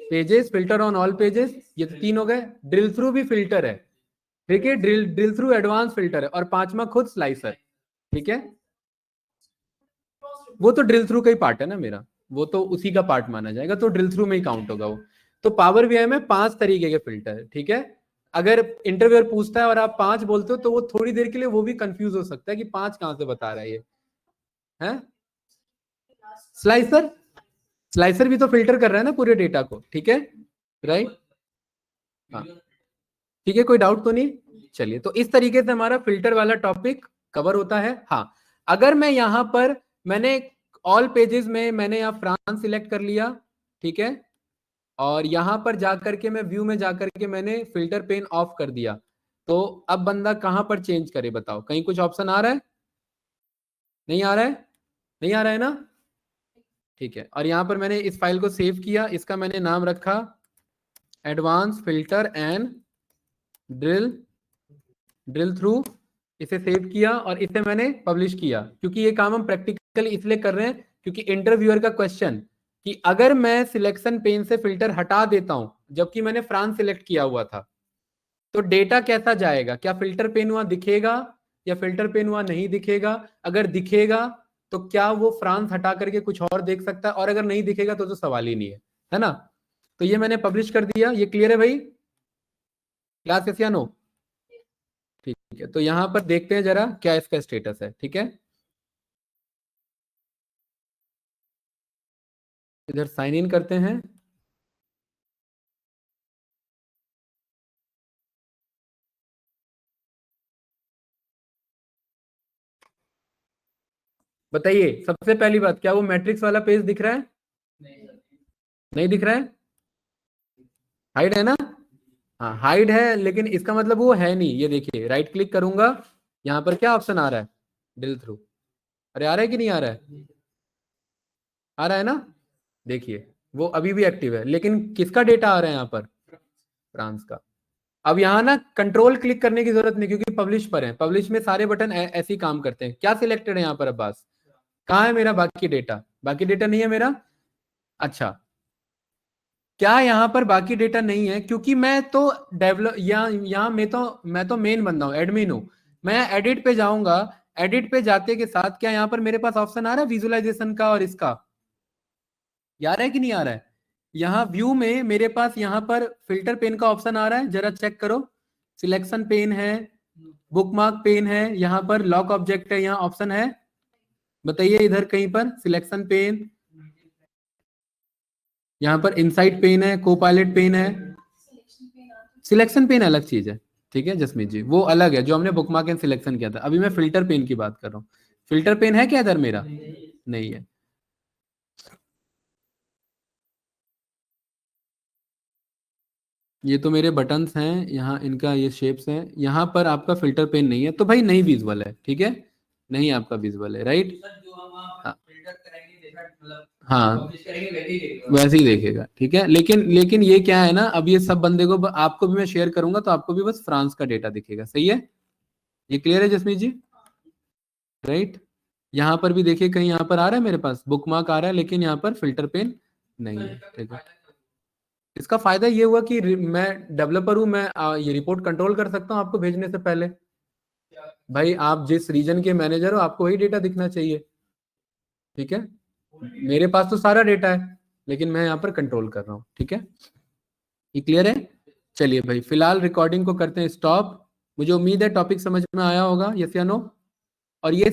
pages, filter on all pages, ये तो 3 हो गए। ड्रिल थ्रू भी फिल्टर है। ठीक है, ड्रिल थ्रू एडवांस फिल्टर है, और 5वां खुद स्लाइसर। ठीक है, वो तो ड्रिल थ्रू का ही पार्ट है ना मेरा, वो तो उसी का पार्ट माना जाएगा, तो ड्रिल थ्रू में ही काउंट होगा वो। तो पावर बीआई में 5 तरीके के फिल्टर है। ठीक है, अगर इंटरव्यूअर पूछता है और आप 5 बोलते हो तो वो थोड़ी देर के लिए वो भी कंफ्यूज हो सकता है कि 5 कहां से बता रहा है ये है। स्लाइसर, स्लाइसर भी तो फिल्टर कर रहा है ना पूरे डेटा को। ठीक है, राइट। हाँ, ठीक है, कोई डाउट तो नहीं? चलिए, तो इस तरीके से हमारा फिल्टर वाला टॉपिक कवर होता है। हाँ, अगर मैं यहाँ पर मैंने ऑल पेजेस में मैंने यहाँ फ्रांस सिलेक्ट कर लिया, ठीक है, और यहाँ पर जाकर के मैं व्यू में जाकर के मैंने फिल्टर पेन ऑफ कर दिया, तो अब बंदा कहाँ पर चेंज करे बताओ? कहीं कुछ ऑप्शन आ रहा है? नहीं आ रहा है? नहीं आ रहा है ना? ठीक है, और यहाँ पर मैंने इस फाइल को सेव किया, इसका मैंने नाम रखा advance filter and drill through. इसे सेव किया और इसे मैंने पब्लिश किया, क्योंकि ये काम हम प्रैक्टिकली इसलिए कर रहे हैं क्योंकि इंटरव्यूअर का क्वेश्चन कि अगर मैं सिलेक्शन पेन से फिल्टर हटा देता हूं जबकि मैंने फ्रांस सिलेक्ट किया हुआ था, तो डेटा कैसा जाएगा? क्या फिल्टर पेन हुआ दिखेगा या फिल्टर पेन हुआ नहीं दिखेगा? अगर दिखेगा तो क्या वो फ्रांस हटा करके कुछ और देख सकता है, और अगर नहीं दिखेगा तो सवाल ही नहीं है ना। तो ये मैंने पब्लिश कर दिया। ये क्लियर है भाई? क्लास यस या नो? ठीक है, तो यहां पर देखते हैं जरा क्या इसका स्टेटस है। ठीक है, इधर साइन इन करते हैं। बताइए सबसे पहली बात, क्या वो मैट्रिक्स वाला पेज दिख रहा है? नहीं दिख रहा है? हाइड है ना? हाँ, हाइड है, लेकिन इसका मतलब वो है नहीं। ये देखिए, राइट क्लिक करूंगा, यहाँ पर क्या ऑप्शन आ रहा है? Drill through. अरे आ रहा है कि नहीं आ रहा है? आ रहा है ना? देखिए, वो अभी भी एक्टिव है, लेकिन किसका डेटा आ रहा है यहाँ पर? फ्रांस का। अब यहाँ ना कंट्रोल क्लिक करने की जरूरत नहीं, क्योंकि पब्लिश पर है। पब्लिश में सारे बटन ऐसे ही काम करते हैं। क्या सिलेक्टेड है यहाँ पर अब्बास? कहाँ है मेरा बाकी डेटा? बाकी डेटा नहीं है मेरा। अच्छा, क्या यहाँ पर बाकी डेटा नहीं है? क्योंकि मैं तो डेवलप यहाँ मैं तो मेन बंदा हूँ, एडमिन हूँ। मैं एडिट पे जाऊंगा, एडिट पे जाते के साथ क्या यहाँ पर मेरे पास ऑप्शन आ रहा है विजुअलाइजेशन का और इसका? आ रहा है कि नहीं आ रहा है? यहाँ व्यू में मेरे पास यहाँ पर फिल्टर पेन का ऑप्शन आ रहा है, जरा चेक करो। सिलेक्शन पेन है, बुकमार्क पेन है, यहाँ पर लॉक ऑब्जेक्ट है, यहाँ ऑप्शन है, बताइए इधर कहीं पर सिलेक्शन पेन, यहाँ पर इनसाइट पेन है, कोपायलट पेन है। सिलेक्शन पेन अलग चीज है, ठीक है जसमीत जी, वो अलग है जो हमने बुकमार्क एंड सिलेक्शन किया था। अभी मैं फिल्टर पेन की बात कर रहा हूँ। फिल्टर पेन है क्या इधर मेरा? नहीं है। ये तो मेरे बटन्स हैं, यहाँ इनका ये शेप्स हैं, यहाँ पर आपका फिल्टर पेन नहीं है, तो भाई नहीं विजुअल है, ठीक है, नहीं आपका विजुअल है, राइट। हाँ वैसे ही देखेगा, ठीक है। लेकिन ये क्या है ना, अब ये सब बंदे को आपको भी मैं शेयर करूंगा तो आपको भी बस फ्रांस का डेटा दिखेगा, सही है, ये क्लियर है जसमीत जी, राइट। यहाँ पर भी देखिए कहीं यहाँ पर आ रहा है मेरे पास बुकमार्क आ रहा है, लेकिन यहाँ पर फिल्टर पेन नहीं है, ठीक है। इसका फायदा ये हुआ कि मैं डेवलपर हूं, मैं ये रिपोर्ट कंट्रोल कर सकता हूं आपको भेजने से पहले। भाई आप जिस रीजन के मैनेजर हो आपको वही डेटा दिखना चाहिए, ठीक है। मेरे पास तो सारा डेटा है, लेकिन मैं यहाँ पर कंट्रोल कर रहा हूँ, ठीक है। ये क्लियर है? चलिए भाई फिलहाल रिकॉर्डिंग को करते हैं स्टॉप। मुझे उम्मीद है टॉपिक समझ में आया होगा, यस या नो। और ये